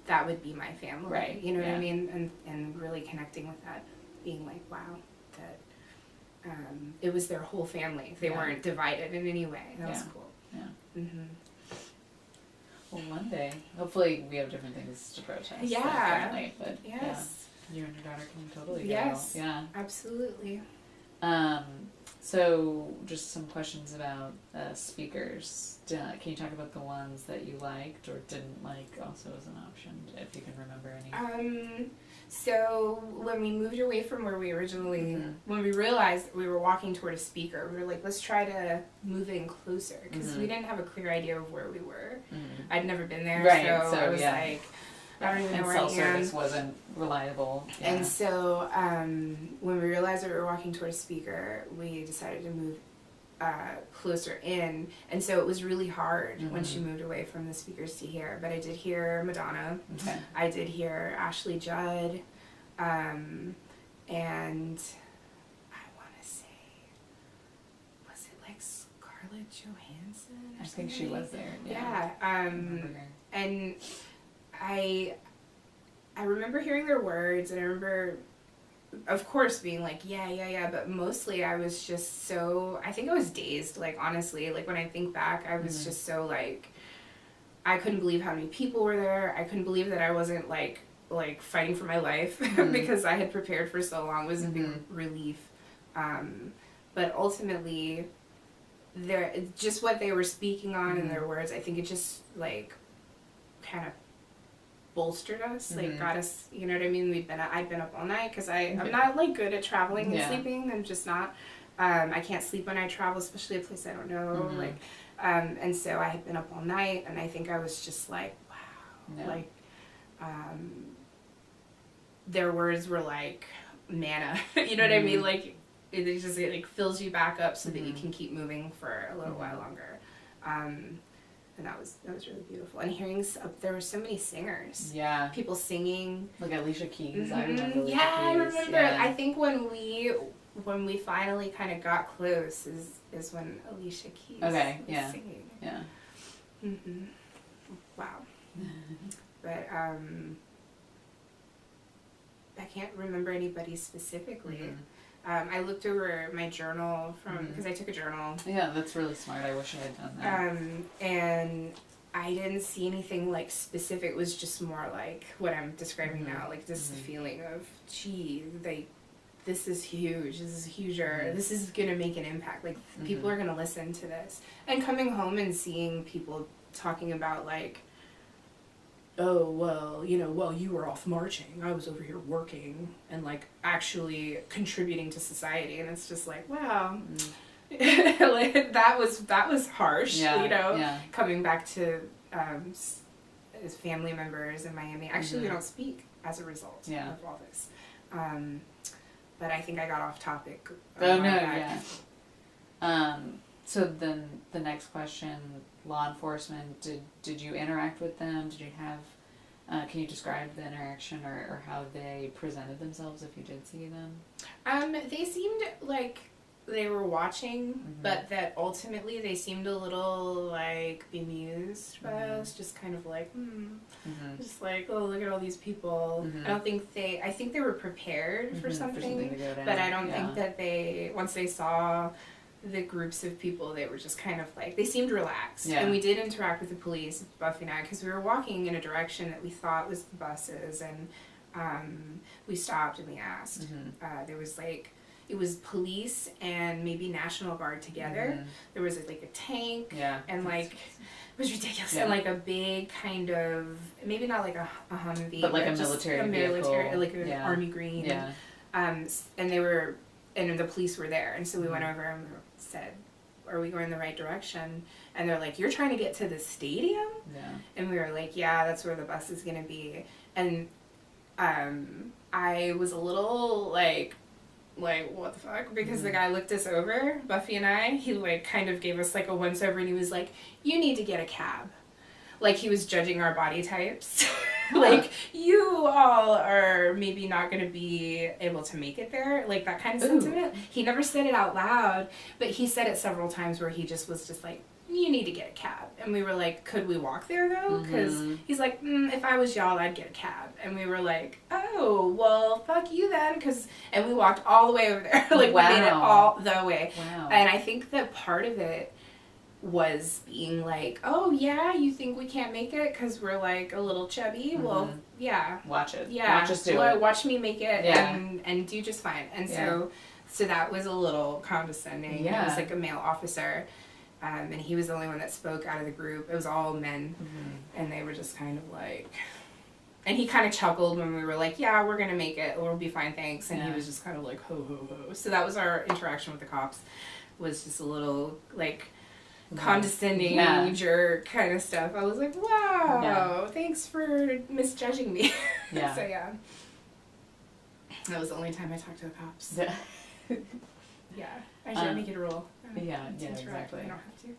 that would be my family. Right. You know what I mean? And really connecting with that, being like, wow, that it was their whole family. They weren't divided in any way. That was cool. Well, one day, hopefully we have different things to protest. Apparently, but you and your daughter can totally go. Yeah. Absolutely. So just some questions about speakers. Can you talk about the ones that you liked or didn't like also as an option, if you can remember any? So when we moved away from where we originally, when we realized that we were walking toward a speaker, we were like, let's try to move in closer because we didn't have a clear idea of where we were. I'd never been there, so I was like, I don't even know where I am. Cell service wasn't reliable. And so when we realized that we were walking toward a speaker, we decided to move closer in. And so it was really hard when she moved away from the speakers to hear. But I did hear Madonna. I did hear Ashley Judd. And I want to say, was it like Scarlett Johansson? I think she was there. And I remember hearing their words, and I remember, of course, being like, yeah, but mostly I was just so, I think I was dazed, like, honestly, like, when I think back, I was just so, like, I couldn't believe how many people were there. I couldn't believe that I wasn't, like fighting for my life because I had prepared for so long. It was a big relief. But ultimately, just what they were speaking on in their words, I think it just, like, kind of bolstered us, like got us, you know what I mean? I'd been up all night because I'm not like good at traveling and sleeping. I'm just not. I can't sleep when I travel, especially a place I don't know. Like, and so I had been up all night, and I think I was just like, wow, like, their words were like manna. You know what I mean? Like, it just like fills you back up so that you can keep moving for a little while longer. And that was really beautiful. And hearing there were so many singers. Yeah. People singing. Like Alicia Keys. Mm-hmm. I remember Alicia Yeah, Keys. I remember. Yeah. I think when we finally kind of got close is when Alicia Keys was singing. Yeah. Mm-hmm. Wow. But I can't remember anybody specifically. I looked over my journal because I took a journal. Yeah, that's really smart. I wish I had done that. And I didn't see anything like specific. It was just more like what I'm describing now. Like this feeling of, gee, this is huge. This is huger. This is gonna make an impact. Like people are gonna listen to this. And coming home and seeing people talking about like, oh, well, you were off marching. I was over here working and, like, actually contributing to society. And it's just like, wow. Like, that was harsh, coming back to as family members in Miami. Actually, we don't speak as a result of all this. But I think I got off topic. Oh, no, yeah. So then the next question, law enforcement, did you interact with them? Did you have, can you describe the interaction or how they presented themselves if you did see them? They seemed like they were watching, but that ultimately they seemed a little like bemused by us, just kind of like, just like, oh, look at all these people. I think they were prepared for something to go down. But I don't think that once they saw the groups of people, they were just kind of like, they seemed relaxed. And we did interact with the police, Buffy and I, because we were walking in a direction that we thought was the buses, and we stopped and we asked. There was like, it was police and maybe National Guard together. There was like a tank, and like, it was ridiculous. And like a big kind of, maybe not like a Humvee, but like a military vehicle. like an army green. And and the police were there, and so we went over and said, are we going the right direction? And they're like, you're trying to get to the stadium? And we were like, yeah, that's where the bus is going to be. And I was a little like, what the fuck? Because the guy looked us over, Buffy and I, he like kind of gave us like a once over, and he was like, you need to get a cab. Like he was judging our body types. Like, you all are maybe not going to be able to make it there. Like, that kind of sentiment. He never said it out loud, but he said it several times where he just was just like, you need to get a cab. And we were like, could we walk there, though? Because he's like, if I was y'all, I'd get a cab. And we were like, oh, well, fuck you then. And we walked all the way over there. Like, we made it all the way. Wow. And I think that part of it was being like, oh yeah, you think we can't make it because we're like a little chubby? Well, yeah. Watch it. Yeah. Watch us do it. Watch me make it and do just fine. And so that was a little condescending. It was like a male officer. And he was the only one that spoke out of the group. It was all men. And they were just kind of like, and he kind of chuckled when we were like, yeah, we're going to make it. We'll be fine, thanks. And he was just kind of like, ho, ho, ho. So that was our interaction with the cops, was just a little like, condescending jerk kind of stuff. I was like, wow, thanks for misjudging me. So that was the only time I talked to the cops. I should make it a rule. Exactly. I don't have to.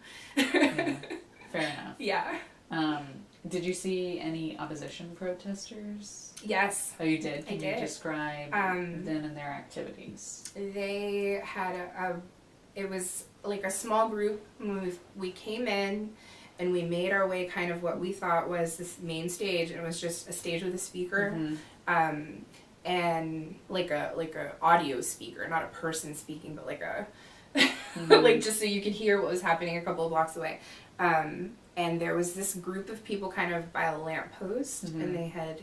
Fair enough. Did you see any opposition protesters? Yes. Oh, you did? Can you describe them and their activities? They had it was like a small group. We came in and we made our way kind of what we thought was this main stage, and it was just a stage with a speaker, and like a audio speaker, not a person speaking, but like a like just so you could hear what was happening a couple of blocks away. And there was this group of people kind of by a lamppost, and they had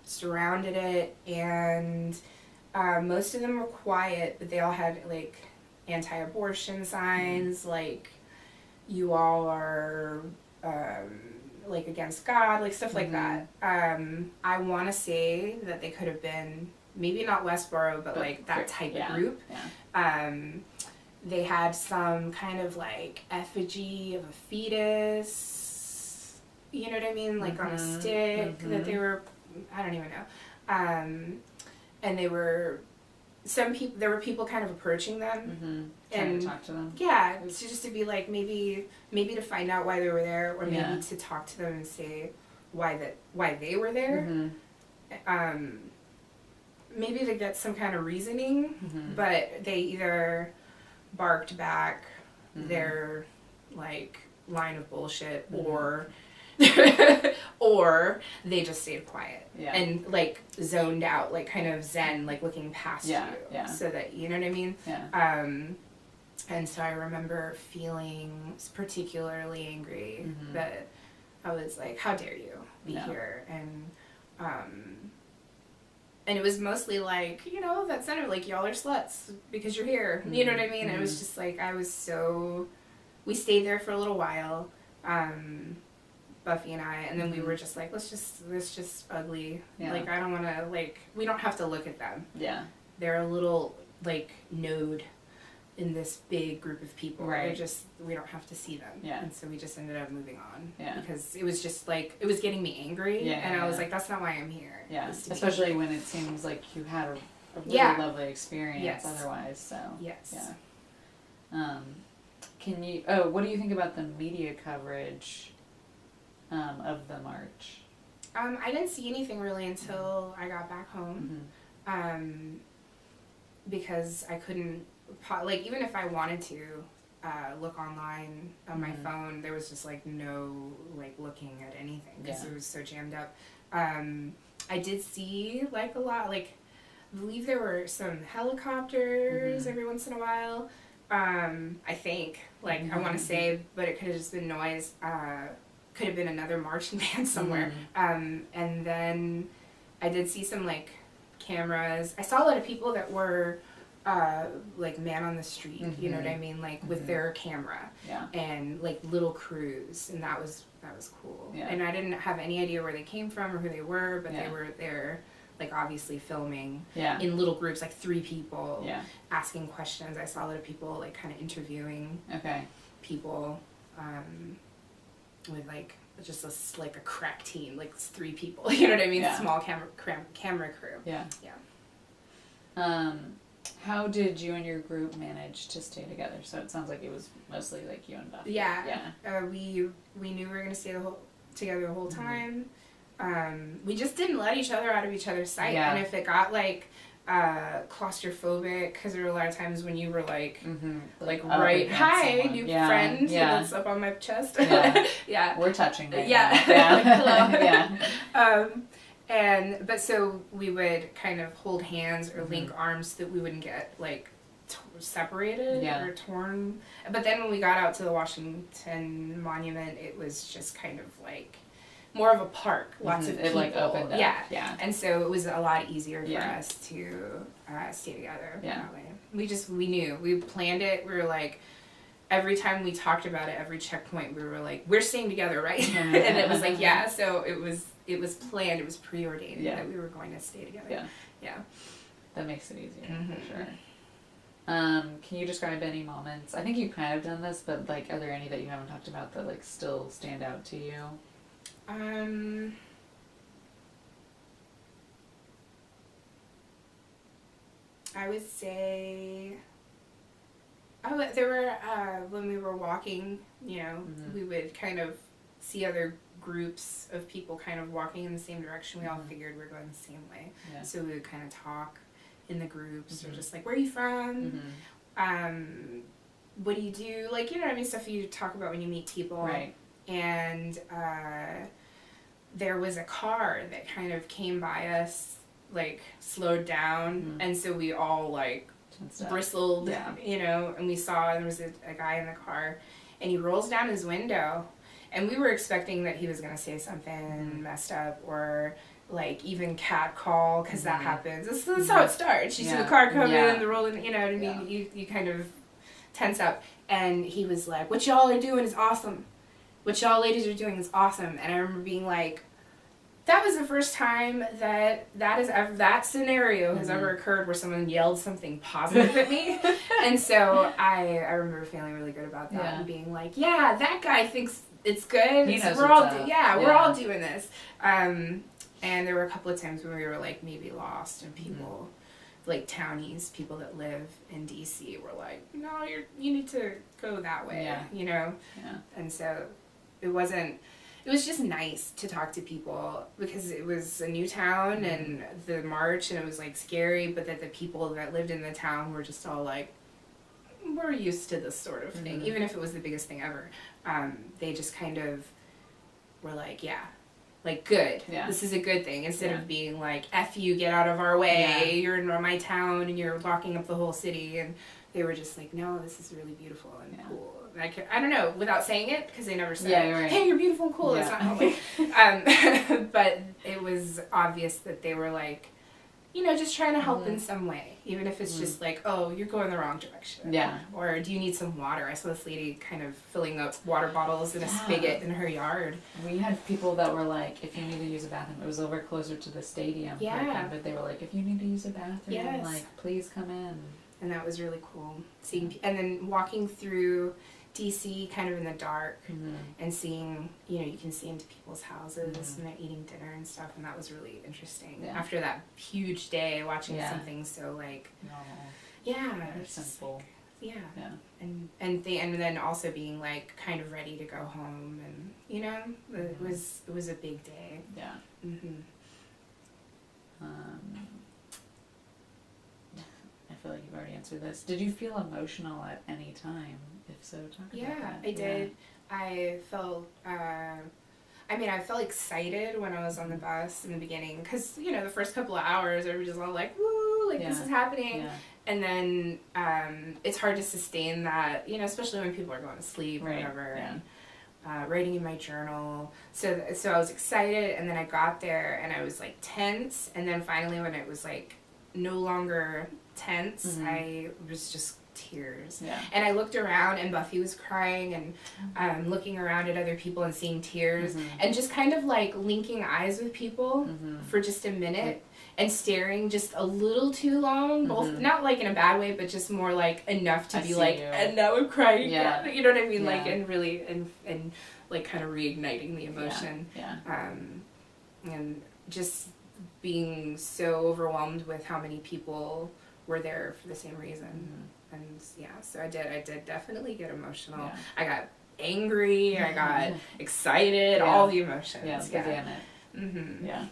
surrounded it, and most of them were quiet, but they all had like anti-abortion signs, like you all are like against God, like stuff like that. I want to say that they could have been maybe not Westboro, but like that type of group. They had some kind of like effigy of a fetus, you know what I mean, like on a stick that they were, I don't even know. And they were, there were people kind of approaching them, Trying to talk to them. Yeah, to just to be like maybe to find out why they were there, or maybe to talk to them and say why they were there. Maybe to get some kind of reasoning, but they either barked back their like line of bullshit, or or they just stayed quiet and like zoned out, like kind of zen, like looking past you, so that, you know what I mean. And so I remember feeling particularly angry that I was like, how dare you be here, and it was mostly like, you know, that center, like, y'all are sluts because you're here. You know what I mean? It was just like, we stayed there for a little while, Buffy and I, and then we were just like, let's just ugly. Like, I don't want to, like, we don't have to look at them. They're a little, like, node in this big group of people. Right. We don't have to see them. And so we just ended up moving on. Because it was just like, it was getting me angry. And I was like, that's not why I'm here. Especially when it seems like you had a really lovely experience otherwise. So. What do you think about the media coverage of the march? I didn't see anything really until I got back home. Because I couldn't, like, even if I wanted to look online on my phone, there was just like no like looking at anything because it was so jammed up. I did see like a lot, like, I believe there were some helicopters every once in a while. I think, like, I want to say, but it could have just been noise. Could have been another marching band somewhere. And then I did see some like cameras. I saw a lot of people that were like man on the street, you know what I mean, like with their camera and like little crews, and that was cool. And I didn't have any idea where they came from or who they were, but they were there, like, obviously filming in little groups, like 3 people asking questions. I saw a lot of people like kind of interviewing people with like just like a crack team, like 3 people, you know what I mean, small camera crew. How did you and your group manage to stay together? So it sounds like it was mostly like you and Buffy. We knew we were gonna stay together the whole time. We just didn't let each other out of each other's sight. And if it got like claustrophobic, because there were a lot of times when you were like right, hi, someone. New friend that's up on my chest. We're touching right now. Like, hello. But so we would kind of hold hands or link arms so that we wouldn't get like separated or torn. But then when we got out to the Washington Monument, it was just kind of like more of a park, lots of people. It like opened up. And so it was a lot easier for us to stay together that way. We knew. We planned it. We were like, every time we talked about it, every checkpoint, we were like, we're staying together, right? And it was like, so it was planned, it was preordained that we were going to stay together. That makes it easier, for sure. Can you describe any moments? I think you've kind of done this, but like, are there any that you haven't talked about that like still stand out to you? I would say there were when we were walking, you know, we would kind of see other groups of people kind of walking in the same direction. We all figured we're going the same way, so we would kind of talk in the groups, or just like, where are you from? What do you do? Like, you know what I mean, stuff you talk about when you meet people. Right. And there was a car that kind of came by us, like slowed down, and so we all like bristled, you know, and we saw there was a guy in the car, and he rolls down his window, and we were expecting that he was going to say something messed up, or like even cat call, because that happens. That's how it starts. You see the car coming in, the rolling, you know what I mean? You kind of tense up. And he was like, what y'all are doing is awesome. What y'all ladies are doing is awesome. And I remember being like, that was the first time that scenario has ever occurred where someone yelled something positive at me. And so I remember feeling really good about that, and being like, that guy thinks it's good. He knows we're all up. we're all doing this. And there were a couple of times when we were like maybe lost, and people like townies, people that live in DC were like, no, you need to go that way, Yeah. you know? Yeah. And so it was just nice to talk to people because it was a new town and the march, and it was like scary, but that the people that lived in the town were just all like, we're used to this sort of thing, even if it was the biggest thing ever. They just kind of were like, yeah. Like, good. Yeah. This is a good thing. Instead Yeah. of being like, F you, get out of our way. Yeah. You're in my town and you're locking up the whole city. And they were just like, no, this is really beautiful and cool. And I don't know, without saying it, because they never said, you're right. hey, you're beautiful and cool. Yeah. That's not how but it was obvious that they were like, you know, just trying to help in some way. Even if it's just like, oh, you're going the wrong direction. Yeah. Or do you need some water? I saw this lady kind of filling up water bottles in a spigot in her yard. We had people that were like, if you need to use a bathroom, it was over closer to the stadium. Yeah. But they were like, if you need to use a bathroom, Yes. like, please come in. And that was really cool. And then walking through DC kind of in the dark and seeing, you know, you can see into people's houses and they're eating dinner and stuff, and that was really interesting. Yeah. After that huge day, watching Yeah. something so like, Normal. yeah, Very it's just simple. like, yeah. Yeah. And then also being like kind of ready to go home, and you know, it was a big day. Yeah. I feel like you've already answered this. Did you feel emotional at any time? If so, talk about that. I did. I felt, I felt excited when I was on the bus in the beginning, because, you know, the first couple of hours, everybody's all like, woo, like this is happening. Yeah. And then it's hard to sustain that, you know, especially when people are going to sleep or whatever. Yeah. And writing in my journal. So I was excited, and then I got there, and I was like tense. And then finally, when it was like no longer tense, I was just tears. Yeah. And I looked around, and Buffy was crying, and looking around at other people and seeing tears, and just kind of like linking eyes with people for just a minute. And staring just a little too long, both not like in a bad way, but just more like enough to be like, and now I'm crying. Yeah. You know what I mean? Like, and really, and like kind of reigniting the emotion. Yeah. And just being so overwhelmed with how many people were there for the same reason. And yeah, so I did definitely get emotional. Yeah. I got angry, I got excited, all the emotions. Yeah, the gamut. Yeah.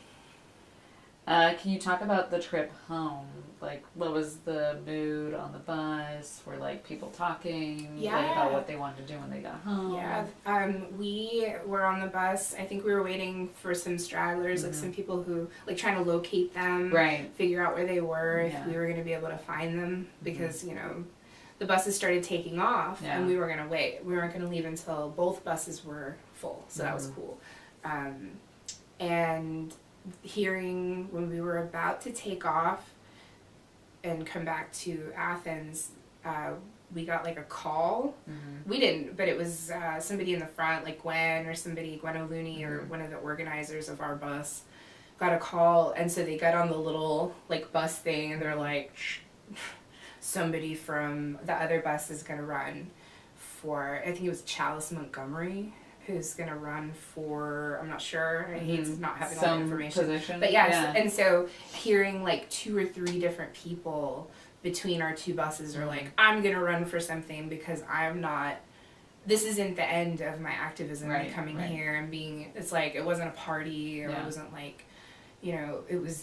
Can you talk about the trip home? Like, what was the mood on the bus? Were, like, people talking like, about what they wanted to do when they got home? Yeah. We were on the bus. I think we were waiting for some stragglers, like some people who, like, trying to locate them. Right. Figure out where they were, if we were going to be able to find them. Because, you know, the buses started taking off, and we were going to wait. We weren't going to leave until both buses were full. So that was cool. And hearing when we were about to take off and come back to Athens, we got like a call. We didn't, but it was somebody in the front, like Gwen O'Looney, or one of the organizers of our bus, got a call. And so they got on the little like bus thing, and they're like, somebody from the other bus is going to run for, I think it was Chalice Montgomery, who's going to run for, I'm not sure, I hate not having all the information. Position. But yeah, and so hearing like 2 or 3 different people between our 2 buses are like, I'm going to run for something because I'm not, this isn't the end of my activism coming here and being, it's like, it wasn't a party, or it wasn't like, you know,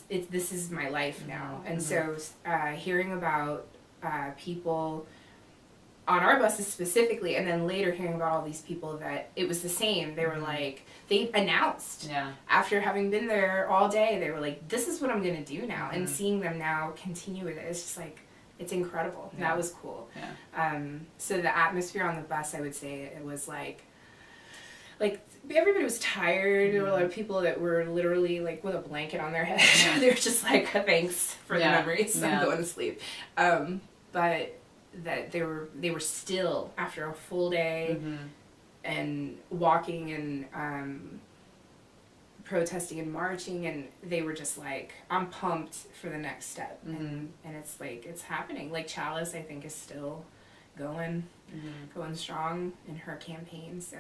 this is my life now. And so hearing about people on our buses specifically, and then later hearing about all these people that it was the same. They were like, they announced after having been there all day, they were like, this is what I'm going to do now. And seeing them now continue with it, it's just like, it's incredible. That was cool. So the atmosphere on the bus, I would say, it was like everybody was tired. There were a lot of people that were literally like with a blanket on their head. They were just like, thanks for the memories. I'm going to sleep. But that they were still, after a full day and walking and protesting and marching, and they were just like, I'm pumped for the next step. And it's like, it's happening. Like Chalice, I think, is still going strong in her campaign. So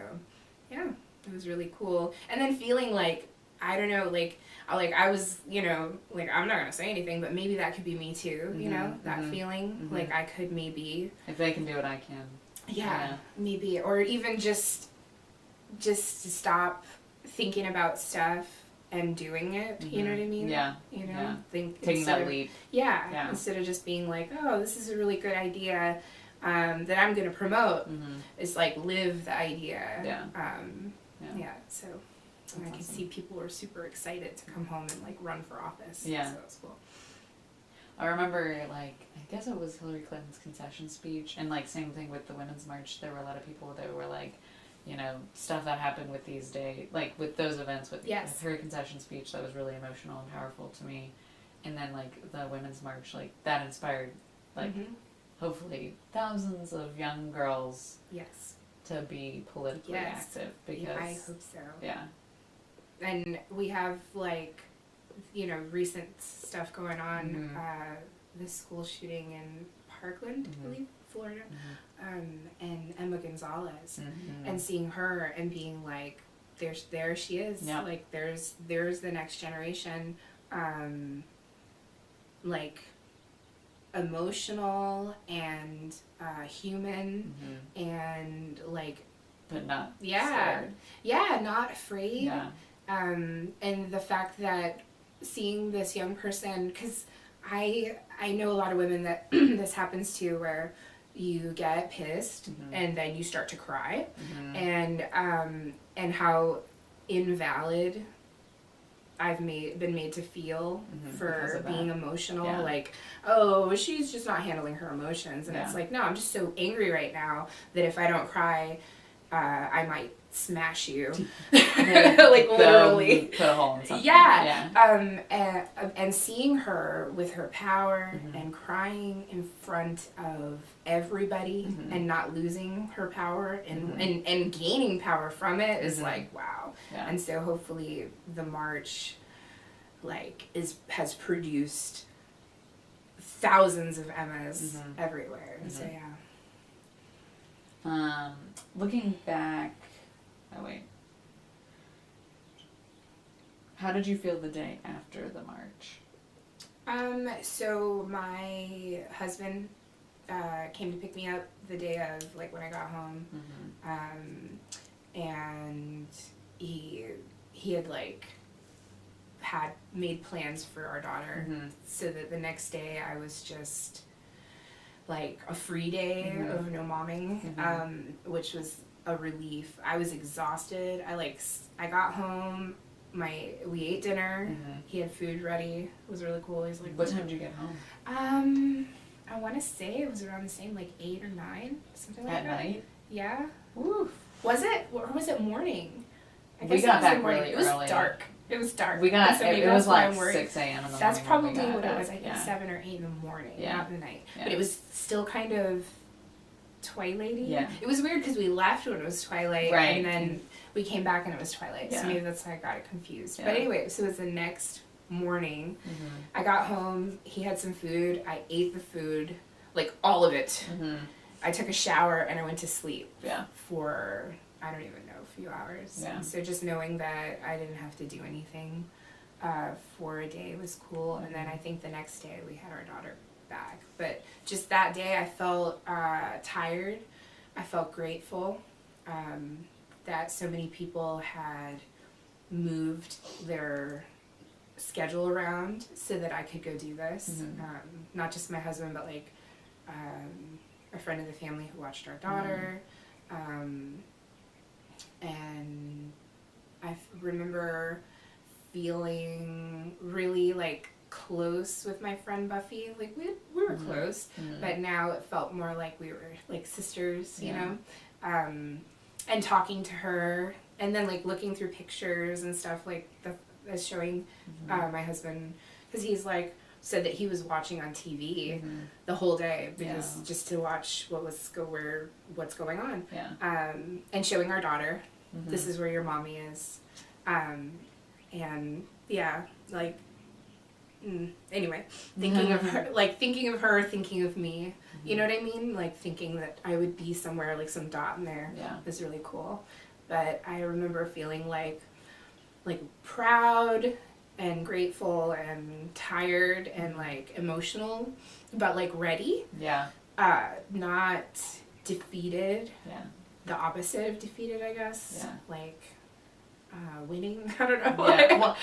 yeah, it was really cool. And then feeling like I don't know, like I was, you know, like I'm not gonna say anything, but maybe that could be me too, you know, that feeling, like I could maybe. If they can do it, I can. Yeah, maybe, or even just to stop thinking about stuff and doing it. You know what I mean? Yeah. You know, taking that leap. Yeah, instead of just being like, oh, this is a really good idea that I'm gonna promote. It's like live the idea. Yeah. So. And I could see people were super excited to come home and like run for office. Yeah. So it's cool. I remember, like, I guess it was Hillary Clinton's concession speech, and like same thing with the Women's March. There were a lot of people that were like, you know, stuff that happened with these days, like with those events, with her concession speech, that was really emotional and powerful to me. And then like the Women's March, like that inspired, like hopefully thousands of young girls. Yes. To be politically active, because I hope so. Yeah. And we have, like, you know, recent stuff going on. The school shooting in Parkland, I believe, Florida, and Emma Gonzalez, and seeing her and being like, there she is. Yep. Like, there's the next generation, like, emotional and human and like, but not scared. Not afraid. And the fact that seeing this young person, because I know a lot of women that this happens to, where you get pissed and then you start to cry, and how invalid I've been made to feel for being emotional, like, oh, she's just not handling her emotions, and it's like, no, I'm just so angry right now that if I don't cry, I might smash you, like literally. Put a hole in something. And seeing her with her power and crying in front of everybody and not losing her power and gaining power from it is like, wow. And so hopefully the march, like, has produced thousands of Emmas everywhere. So looking back, how did you feel the day after the march? So my husband came to pick me up the day of, like, when I got home, and he had, like, had made plans for our daughter, so that the next day I was just like a free day of no momming, which was a relief. I was exhausted. I got home, we ate dinner, he had food ready. It was really cool. He's like, what time did you get home? I want to say it was around the same, like 8 or 9, something like that. At night? Yeah. Woo. Was it? Or was it morning? We got back really early. It was dark. It was dark. We got, it was like 6 a.m. in the morning. That's probably what it was. I think 7 or 8 in the morning, not in the night. Yeah. But it was still kind of twilighty. Yeah. It was weird because we left when it was twilight, right, and then we came back and it was twilight. So maybe that's why I got it confused. But anyway, so it was the next morning. I got home. He had some food. I ate the food, like all of it. I took a shower and I went to sleep. For, I don't even know, a few hours. So just knowing that I didn't have to do anything for a day was cool. And then I think the next day we had our daughter back. But just that day I felt tired. I felt grateful that so many people had moved their schedule around so that I could go do this. Not just my husband, but like a friend of the family who watched our daughter. And I remember feeling really like close with my friend Buffy. Like we were close, but now it felt more like we were like sisters, you know? And talking to her, and then like looking through pictures and stuff, like showing my husband, because he's like said that he was watching on TV the whole day because just to watch what's going on, and showing our daughter, this is where your mommy is, and like anyway, thinking of her, thinking of me, you know what I mean, like thinking that I would be somewhere, like some dot in there, was really cool. But I remember feeling like like proud and grateful and tired and like emotional, but like ready. Yeah. Not defeated. Yeah. The opposite of defeated, I guess. Yeah. Like winning. I don't know. Yeah. Well,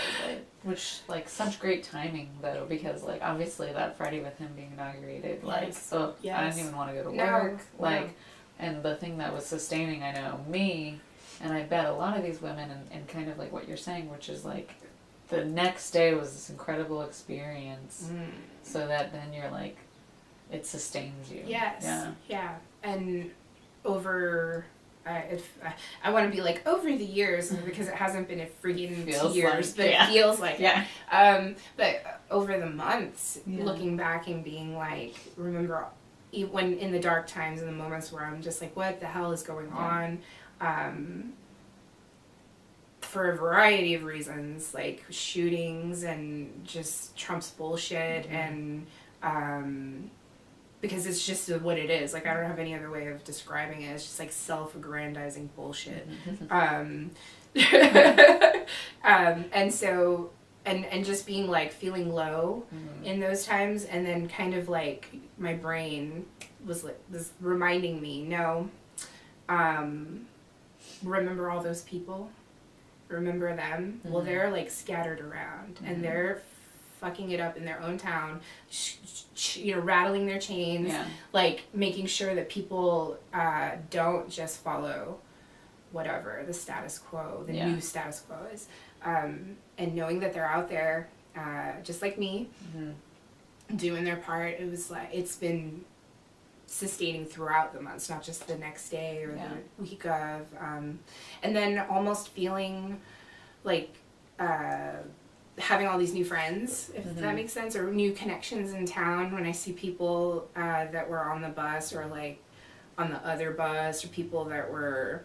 which like such great timing though, because like obviously that Friday with him being inaugurated, like Yes. so Yes. I didn't even want to go to No. work. Like, No. and the thing that was sustaining, I know me, and I bet a lot of these women, and kind of like what you're saying, which is like the next day was this incredible experience, so that then you're like, it sustains you. Yes. Yeah. Yeah. And over, if I want to be like over the years, because it hasn't been a freaking Feels 2 years, like- but yeah. it feels like Yeah. it. But over the months, Yeah. looking back and being like, remember when in the dark times and the moments where I'm just like, what the hell is going on? For a variety of reasons, like shootings and just Trump's bullshit and because it's just what it is. Like, I don't have any other way of describing it. It's just like self-aggrandizing bullshit. And so, and just being like feeling low in those times, and then kind of like my brain was reminding me, no, remember all those people, remember them. Well, they're like scattered around, and they're fucking it up in their own town, rattling their chains, like making sure that people don't just follow whatever the status quo, the new status quo is, and knowing that they're out there, just like me, doing their part. It was like, it's been sustaining throughout the months, not just the next day or the week of, and then almost feeling like having all these new friends, if that makes sense, or new connections in town. When I see people that were on the bus or like on the other bus, or people that were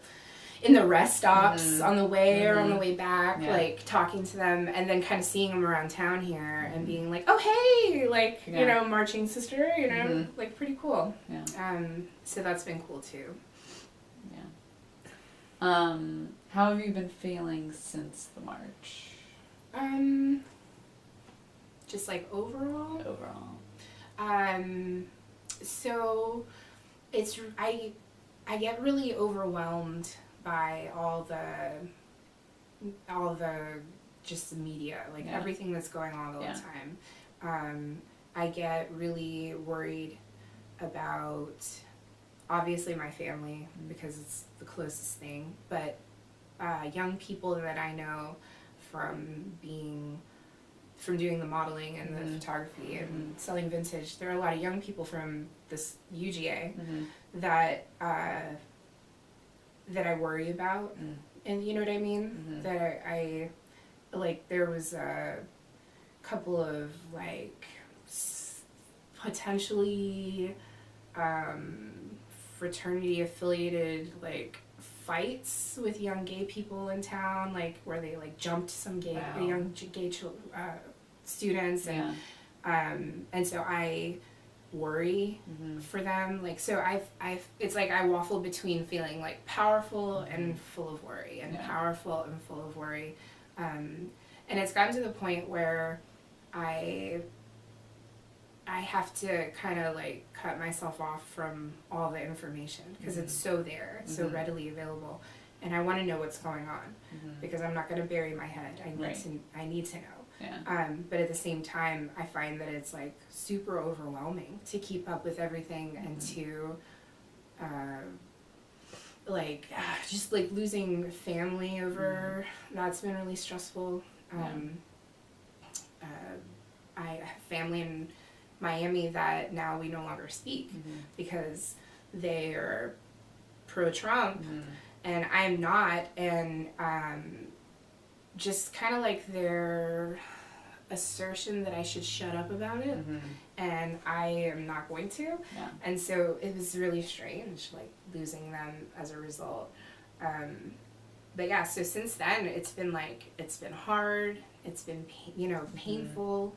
in the rest stops on the way or on the way back, like talking to them, and then kind of seeing them around town here and being like, oh hey, like you know, marching sister, you know, like pretty cool. So that's been cool too. How have you been feeling since the march? Just like overall. Overall. So it's I get really overwhelmed by all the just the media, like everything that's going on all the time. I get really worried about obviously my family, because it's the closest thing, but young people that I know from doing the modeling and the photography and selling vintage. There are a lot of young people from this UGA that I worry about, and you know what I mean? That I like, there was a couple of like potentially fraternity affiliated like fights with young gay people in town, like where they like jumped some young gay students, and so I worry for them. Like, so I've it's like I waffle between feeling like powerful and full of worry, and powerful and full of worry, and it's gotten to the point where I have to kind of like cut myself off from all the information, because it's so there, it's so readily available, and I want to know what's going on, because I'm not going to bury my head. I need to know. But at the same time, I find that it's like super overwhelming to keep up with everything, and to just like losing family over that's been really stressful. I have family in Miami that now we no longer speak because they are pro-Trump and I'm not, and just kind of like their assertion that I should shut up about it, and I am not going to, and so it was really strange, like losing them as a result. But yeah, so since then it's been hard, it's been painful,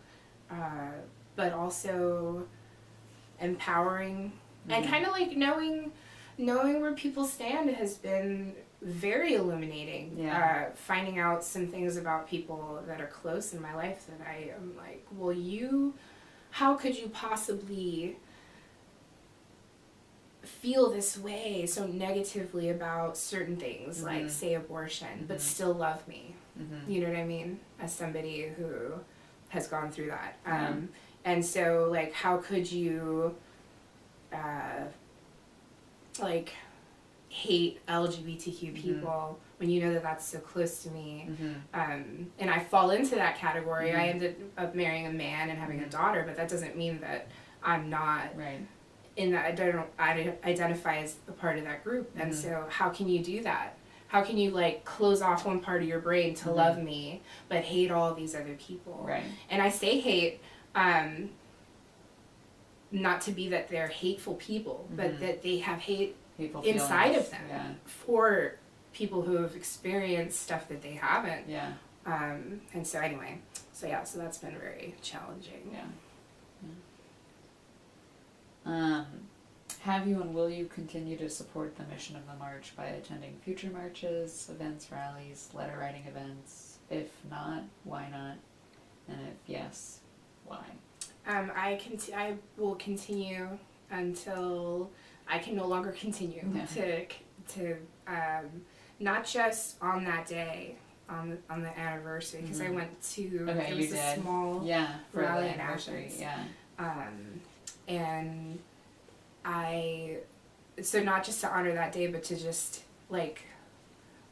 but also empowering, and kind of like knowing where people stand has been very illuminating. Yeah. Finding out some things about people that are close in my life that I am like, well, how could you possibly feel this way so negatively about certain things, like, say, abortion, but still love me? You know what I mean? As somebody who has gone through that. And so, like, how could you, like, hate LGBTQ people when you know that that's so close to me? And I fall into that category. I ended up marrying a man and having a daughter, but that doesn't mean that I'm not in that. I identify as a part of that group. And so how can you do that? How can you, like, close off one part of your brain to love me but hate all these other people? And I say hate, not to be that they're hateful people, but that they have hate inside of them for people who have experienced stuff that they haven't. And so anyway, so that's been very challenging. Have you and will you continue to support the mission of the march by attending future marches, events, rallies, letter writing events? If not, why not? And if yes, why? I will continue until I can no longer continue to not just on that day, on the anniversary, because I went to it was a small rally in Athens. And so not just to honor that day, but to just, like,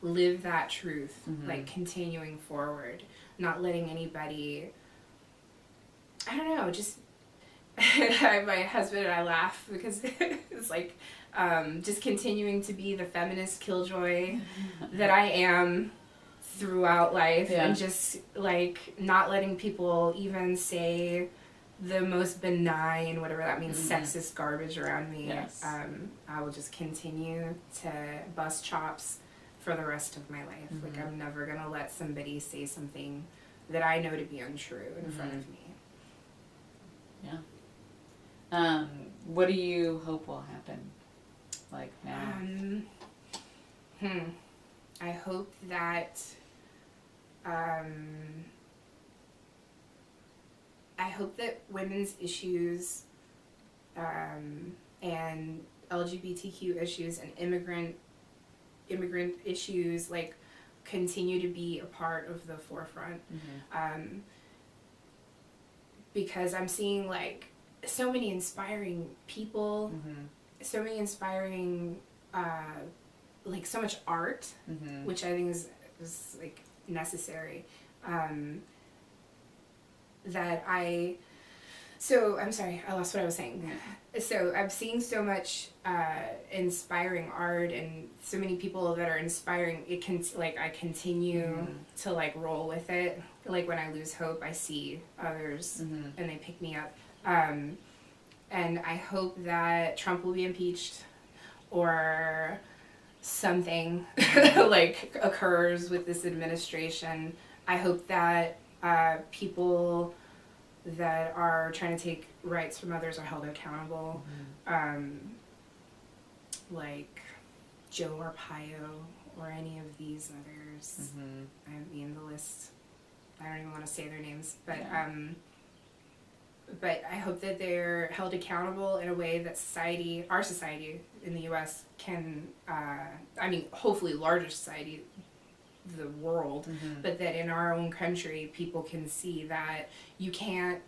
live that truth, like, continuing forward, not letting anybody, I don't know, just my husband and I laugh because it's like just continuing to be the feminist killjoy that I am throughout life, and just, like, not letting people even say the most benign, whatever that means, sexist garbage around me. I will just continue to bust chops for the rest of my life. Like, I'm never gonna let somebody say something that I know to be untrue in front of me. What do you hope will happen, like, now? I hope that women's issues and LGBTQ issues and immigrant issues, like, continue to be a part of the forefront. Because I'm seeing, like, so many inspiring people, so many inspiring, like, so much art, which I think is like, necessary. So, I'm sorry, I lost what I was saying. So, I'm seeing so much inspiring art and so many people that are inspiring. It can, like, I continue to, like, roll with it. Like, when I lose hope, I see others and they pick me up. And I hope that Trump will be impeached, or something like occurs with this administration. I hope that people that are trying to take rights from others are held accountable. Like Joe Arpaio or any of these others. I mean, the list, I don't even want to say their names, but I hope that they're held accountable in a way that our society in the U.S. can, I mean, hopefully larger society, the world, but that in our own country, people can see that you can't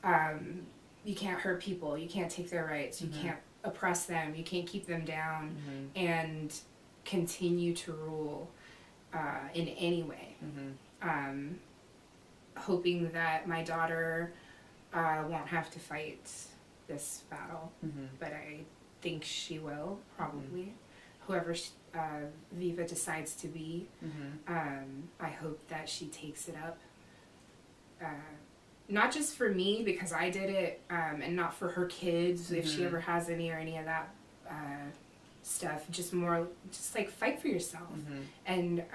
hurt people, you can't take their rights, you can't oppress them, you can't keep them down, and continue to rule in any way. Hoping that my daughter won't have to fight this battle, but I think she will, probably. Whoever Viva decides to be, I hope that she takes it up. Not just for me, because I did it, and not for her kids, if she ever has any or any of that stuff. Just like, fight for yourself. And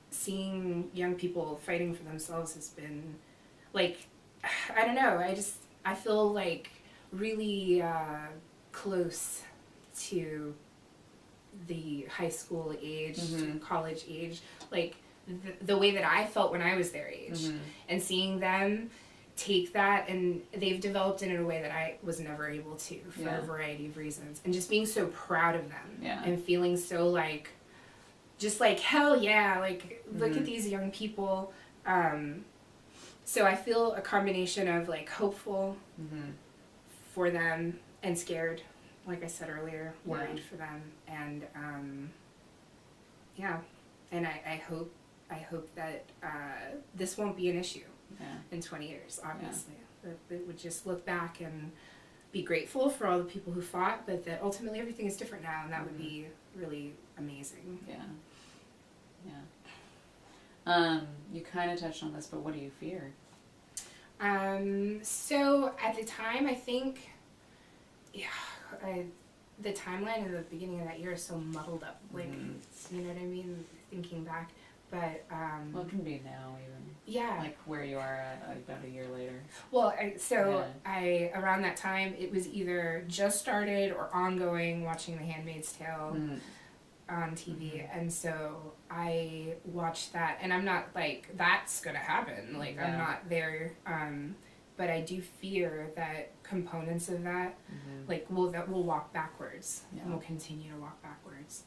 seeing young people fighting for themselves has been, like, I don't know, I feel, like, really close to the high school age, college age, like the way that I felt when I was their age, and seeing them take that, and they've developed it in a way that I was never able to for a variety of reasons, and just being so proud of them, and feeling so like, just like, hell yeah, like look at these young people. So I feel a combination of like hopeful for them and scared, like I said earlier, worried for them, and and I hope that this won't be an issue in 20 years, obviously. That would just look back and be grateful for all the people who fought, but that ultimately everything is different now, and that would be really amazing. You kind of touched on this, but what do you fear? So at the time, I think, the timeline at the beginning of that year is so muddled up. Like, you know what I mean? Thinking back, but well, it can be now even. Yeah. Like where you are at, about a year later. Well, I around that time it was either just started or ongoing watching The Handmaid's Tale on TV, and so I watched that, and I'm not like that's gonna happen. Like I'm not there. But I do fear that components of that, like we'll walk backwards, and we'll continue to walk backwards.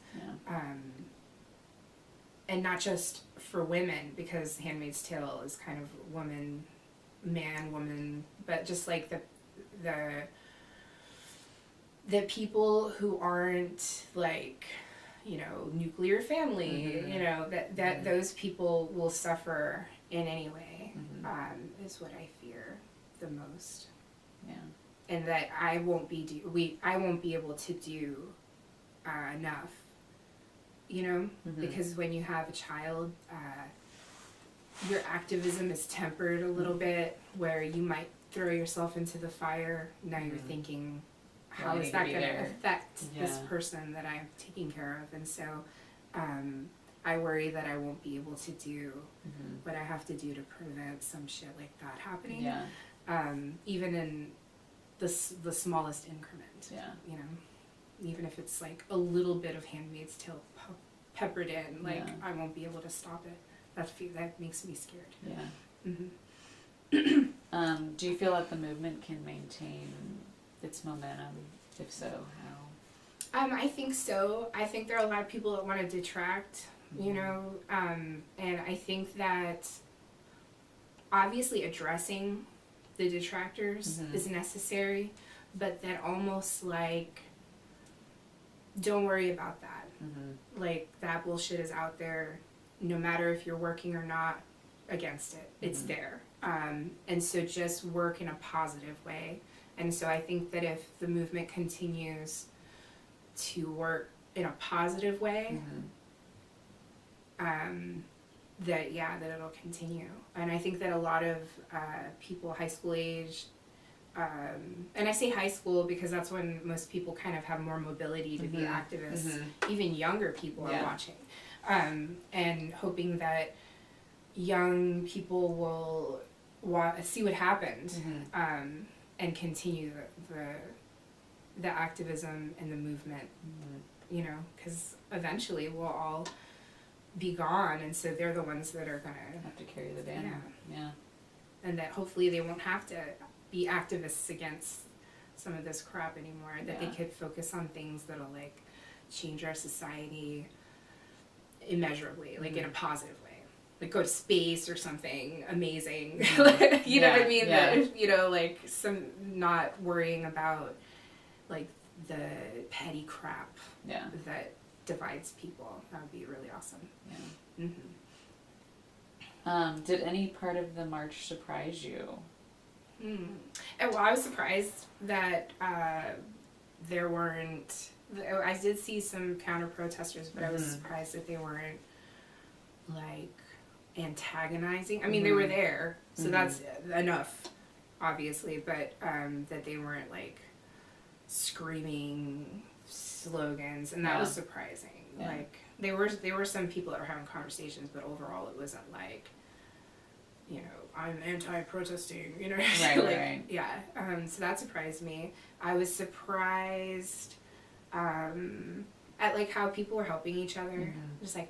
And not just for women, because Handmaid's Tale is kind of woman, man, woman, but just like the people who aren't like, you know, nuclear family, you know, that those people will suffer in any way, is what I fear the most. And that I won't be able to do enough, you know, because when you have a child, your activism is tempered a little bit, where you might throw yourself into the fire. Now you're thinking, how is that going to affect this person that I'm taking care of? And so I worry that I won't be able to do what I have to do to prevent some shit like that happening. Even in the smallest increment. You know, even if it's like a little bit of Handmaid's Tale peppered in, like I won't be able to stop it. That makes me scared. Do you feel that the movement can maintain its momentum? If so, how? I think so. I think there are a lot of people that want to detract, you know, and I think that obviously addressing the detractors is necessary, but that almost like, don't worry about that. Like, that bullshit is out there, no matter if you're working or not against it. It's there. And so just work in a positive way. And so I think that if the movement continues to work in a positive way, that it'll continue. And I think that a lot of people high school age, and I say high school because that's when most people kind of have more mobility to be activists. Even younger people are watching, and hoping that young people will see what happened, and continue the activism and the movement. You know, because eventually we'll all be gone, and so they're the ones that are gonna have to carry the banner. And that hopefully they won't have to be activists against some of this crap anymore, that they could focus on things that'll like change our society immeasurably, like in a positive way, like go to space or something amazing. You know what I mean? That, you know, like some, not worrying about like the petty crap that divides people. That would be really awesome. Did any part of the march surprise you? And, well, I was surprised that there weren't. I did see some counter protesters, but I was surprised that they weren't like antagonizing. I mean, they were there, so that's enough, obviously. But that they weren't like screaming slogans, and that was surprising. Like there were some people that were having conversations, but overall it wasn't like, you know, I'm anti-protesting, you know. Right. So that surprised me. I was surprised at like how people were helping each other. Just like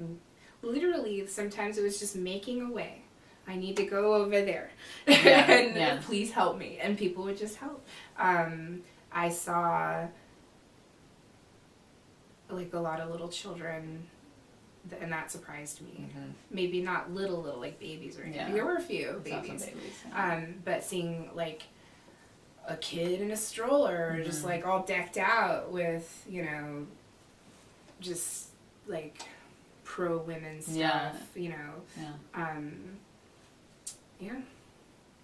literally sometimes it was just making a way. I need to go over there and please help me, and people would just help. I saw like a lot of little children, and that surprised me. Maybe not little like babies or anything. There were a few babies. But seeing like a kid in a stroller, just like all decked out with, you know, just like pro women stuff, you know.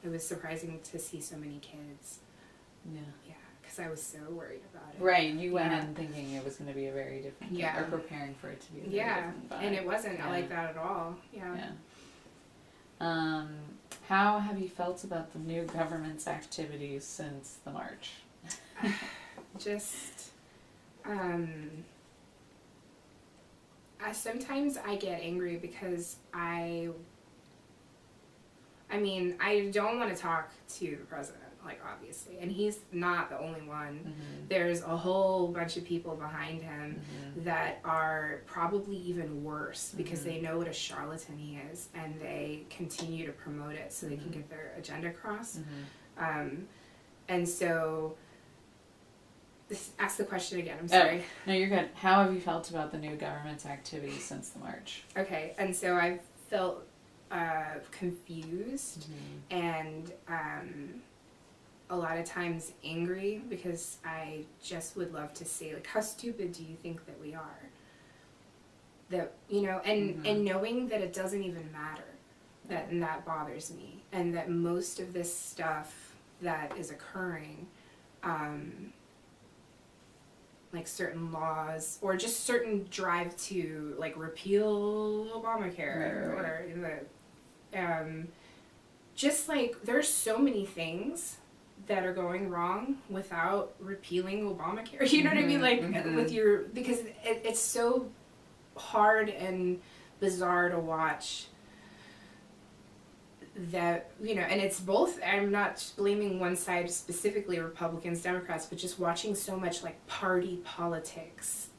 It was surprising to see so many kids. Because I was so worried about it. Right, you went in thinking it was going to be a very different, or preparing for it to be a very different vibe. And it wasn't like that at all. How have you felt about the new government's activities since the march? Just, sometimes I get angry because I don't want to talk to the president, like, obviously, and he's not the only one. There's a whole bunch of people behind him that are probably even worse because they know what a charlatan he is, and they continue to promote it so they can get their agenda across. And so, ask the question again, I'm sorry. No, you're good. How have you felt about the new government's activities since the march? Okay, and so I've felt confused and a lot of times angry, because I just would love to say, like, how stupid do you think that we are? That, you know, and knowing that it doesn't even matter, and that bothers me, and that most of this stuff that is occurring, like certain laws or just certain drive to like repeal Obamacare or just like there's so many things that are going wrong without repealing Obamacare. You know what I mean? Like with your, because it's so hard and bizarre to watch that, you know, and it's both, I'm not blaming one side specifically, Republicans, Democrats, but just watching so much like party politics,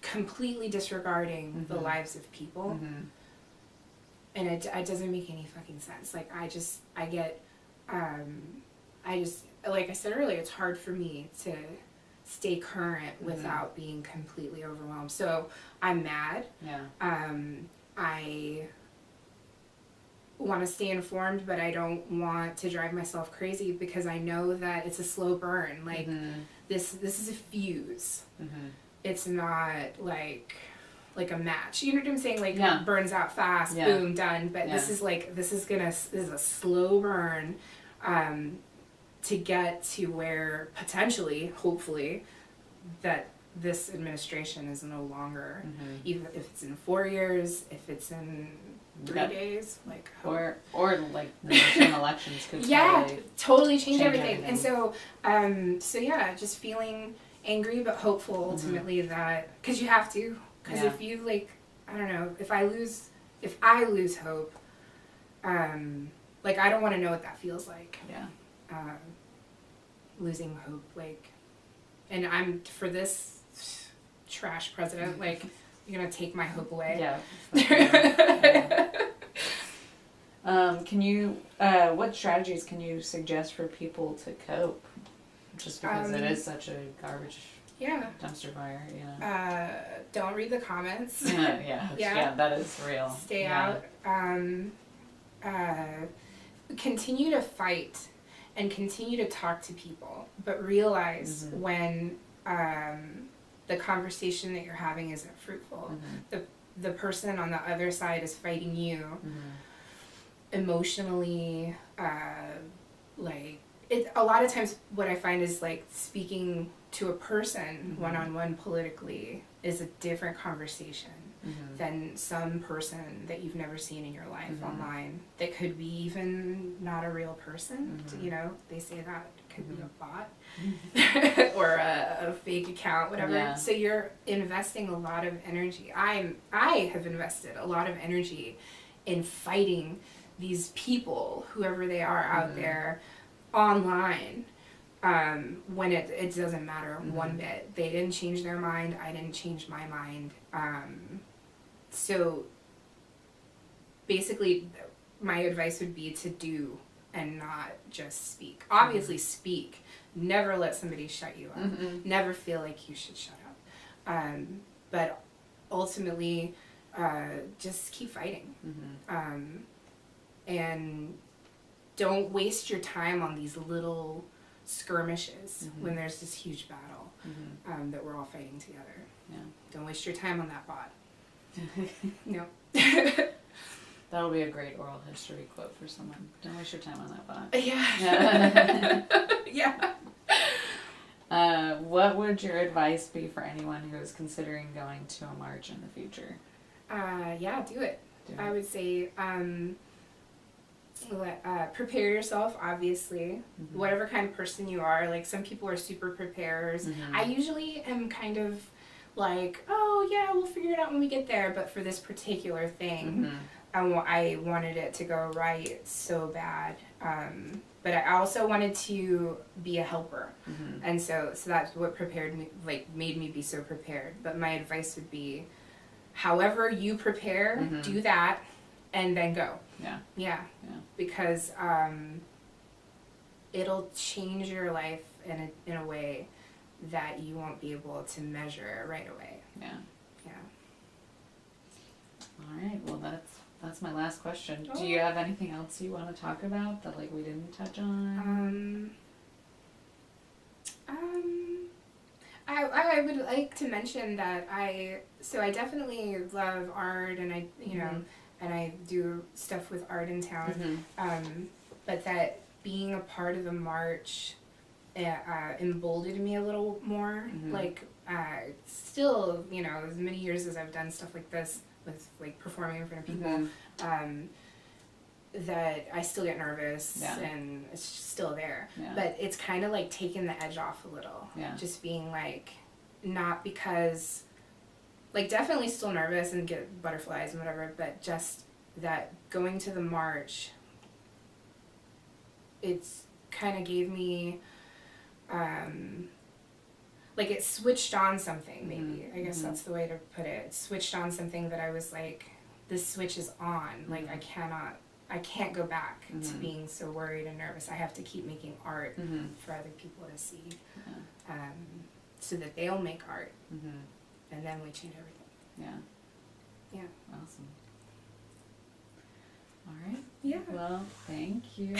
completely disregarding the lives of people. And it doesn't make any fucking sense. Like, I get, like I said earlier, it's hard for me to stay current without being completely overwhelmed. So I'm mad. I want to stay informed, but I don't want to drive myself crazy because I know that it's a slow burn. Like this is a fuse. It's not like a match. You know what I'm saying? Like it burns out fast, boom, done. But this is a slow burn to get to where potentially, hopefully, that this administration is no longer, even if it's in 4 years, if it's in 3 days, like or like the midterm elections could totally change everything. And so just feeling angry but hopeful ultimately that, because you have to, because if you like, I don't know, if I lose hope, like I don't want to know what that feels like. Losing hope, like, and I'm for this trash president, like, you're gonna take my hope away. Can you what strategies can you suggest for people to cope, just because it is such a garbage dumpster fire, you know? Don't read the comments. That is real. Stay out. Continue to fight and continue to talk to people, but realize when the conversation that you're having isn't fruitful. The person on the other side is fighting you emotionally. Like a lot of times what I find is like speaking to a person one-on-one politically is a different conversation than some person that you've never seen in your life online that could be even not a real person. You know, they say that it could be a bot or a fake account, whatever. So you're investing a lot of energy. I have invested a lot of energy in fighting these people, whoever they are out there online, when it doesn't matter one bit. They didn't change their mind. I didn't change my mind. So basically, my advice would be to do and not just speak. Obviously, speak. Never let somebody shut you up. Never feel like you should shut up. But ultimately, just keep fighting. And don't waste your time on these little skirmishes when there's this huge battle that we're all fighting together. Yeah. Don't waste your time on that bot. No. That'll be a great oral history quote for someone. Don't waste your time on that bot. Yeah. Yeah. What would your advice be for anyone who is considering going to a march in the future? Yeah, do it. Do I it. would say prepare yourself, obviously. Whatever kind of person you are. Like, some people are super preparers. I usually am kind of like, oh yeah, we'll figure it out when we get there. But for this particular thing, I wanted it to go right so bad. But I also wanted to be a helper. And so that's what prepared me, like, made me be so prepared. But my advice would be, however you prepare, do that, and then go. Yeah. Because it'll change your life in a way that you won't be able to measure right away. Yeah. Yeah. All right. Well, that's my last question. Do you have anything else you want to talk about that, like, we didn't touch on? I would like to mention that I definitely love art, and I and I do stuff with art in town. But that being a part of the march emboldened me a little more. Like, still, as many years as I've done stuff like this, with, like, performing in front of people, that I still get nervous, and it's still there. But it's kind of like taking the edge off a little. Just being like, not because, like, definitely still nervous and get butterflies and whatever, but just that going to the march, it's kind of gave me, like, it switched on something, maybe. I guess that's the way to put it. It switched on something that I was like, this switch is on. Like, I can't go back to being so worried and nervous. I have to keep making art for other people to see, so that they'll make art, and then we change everything. Yeah. Awesome. All right. Yeah. Well, thank you.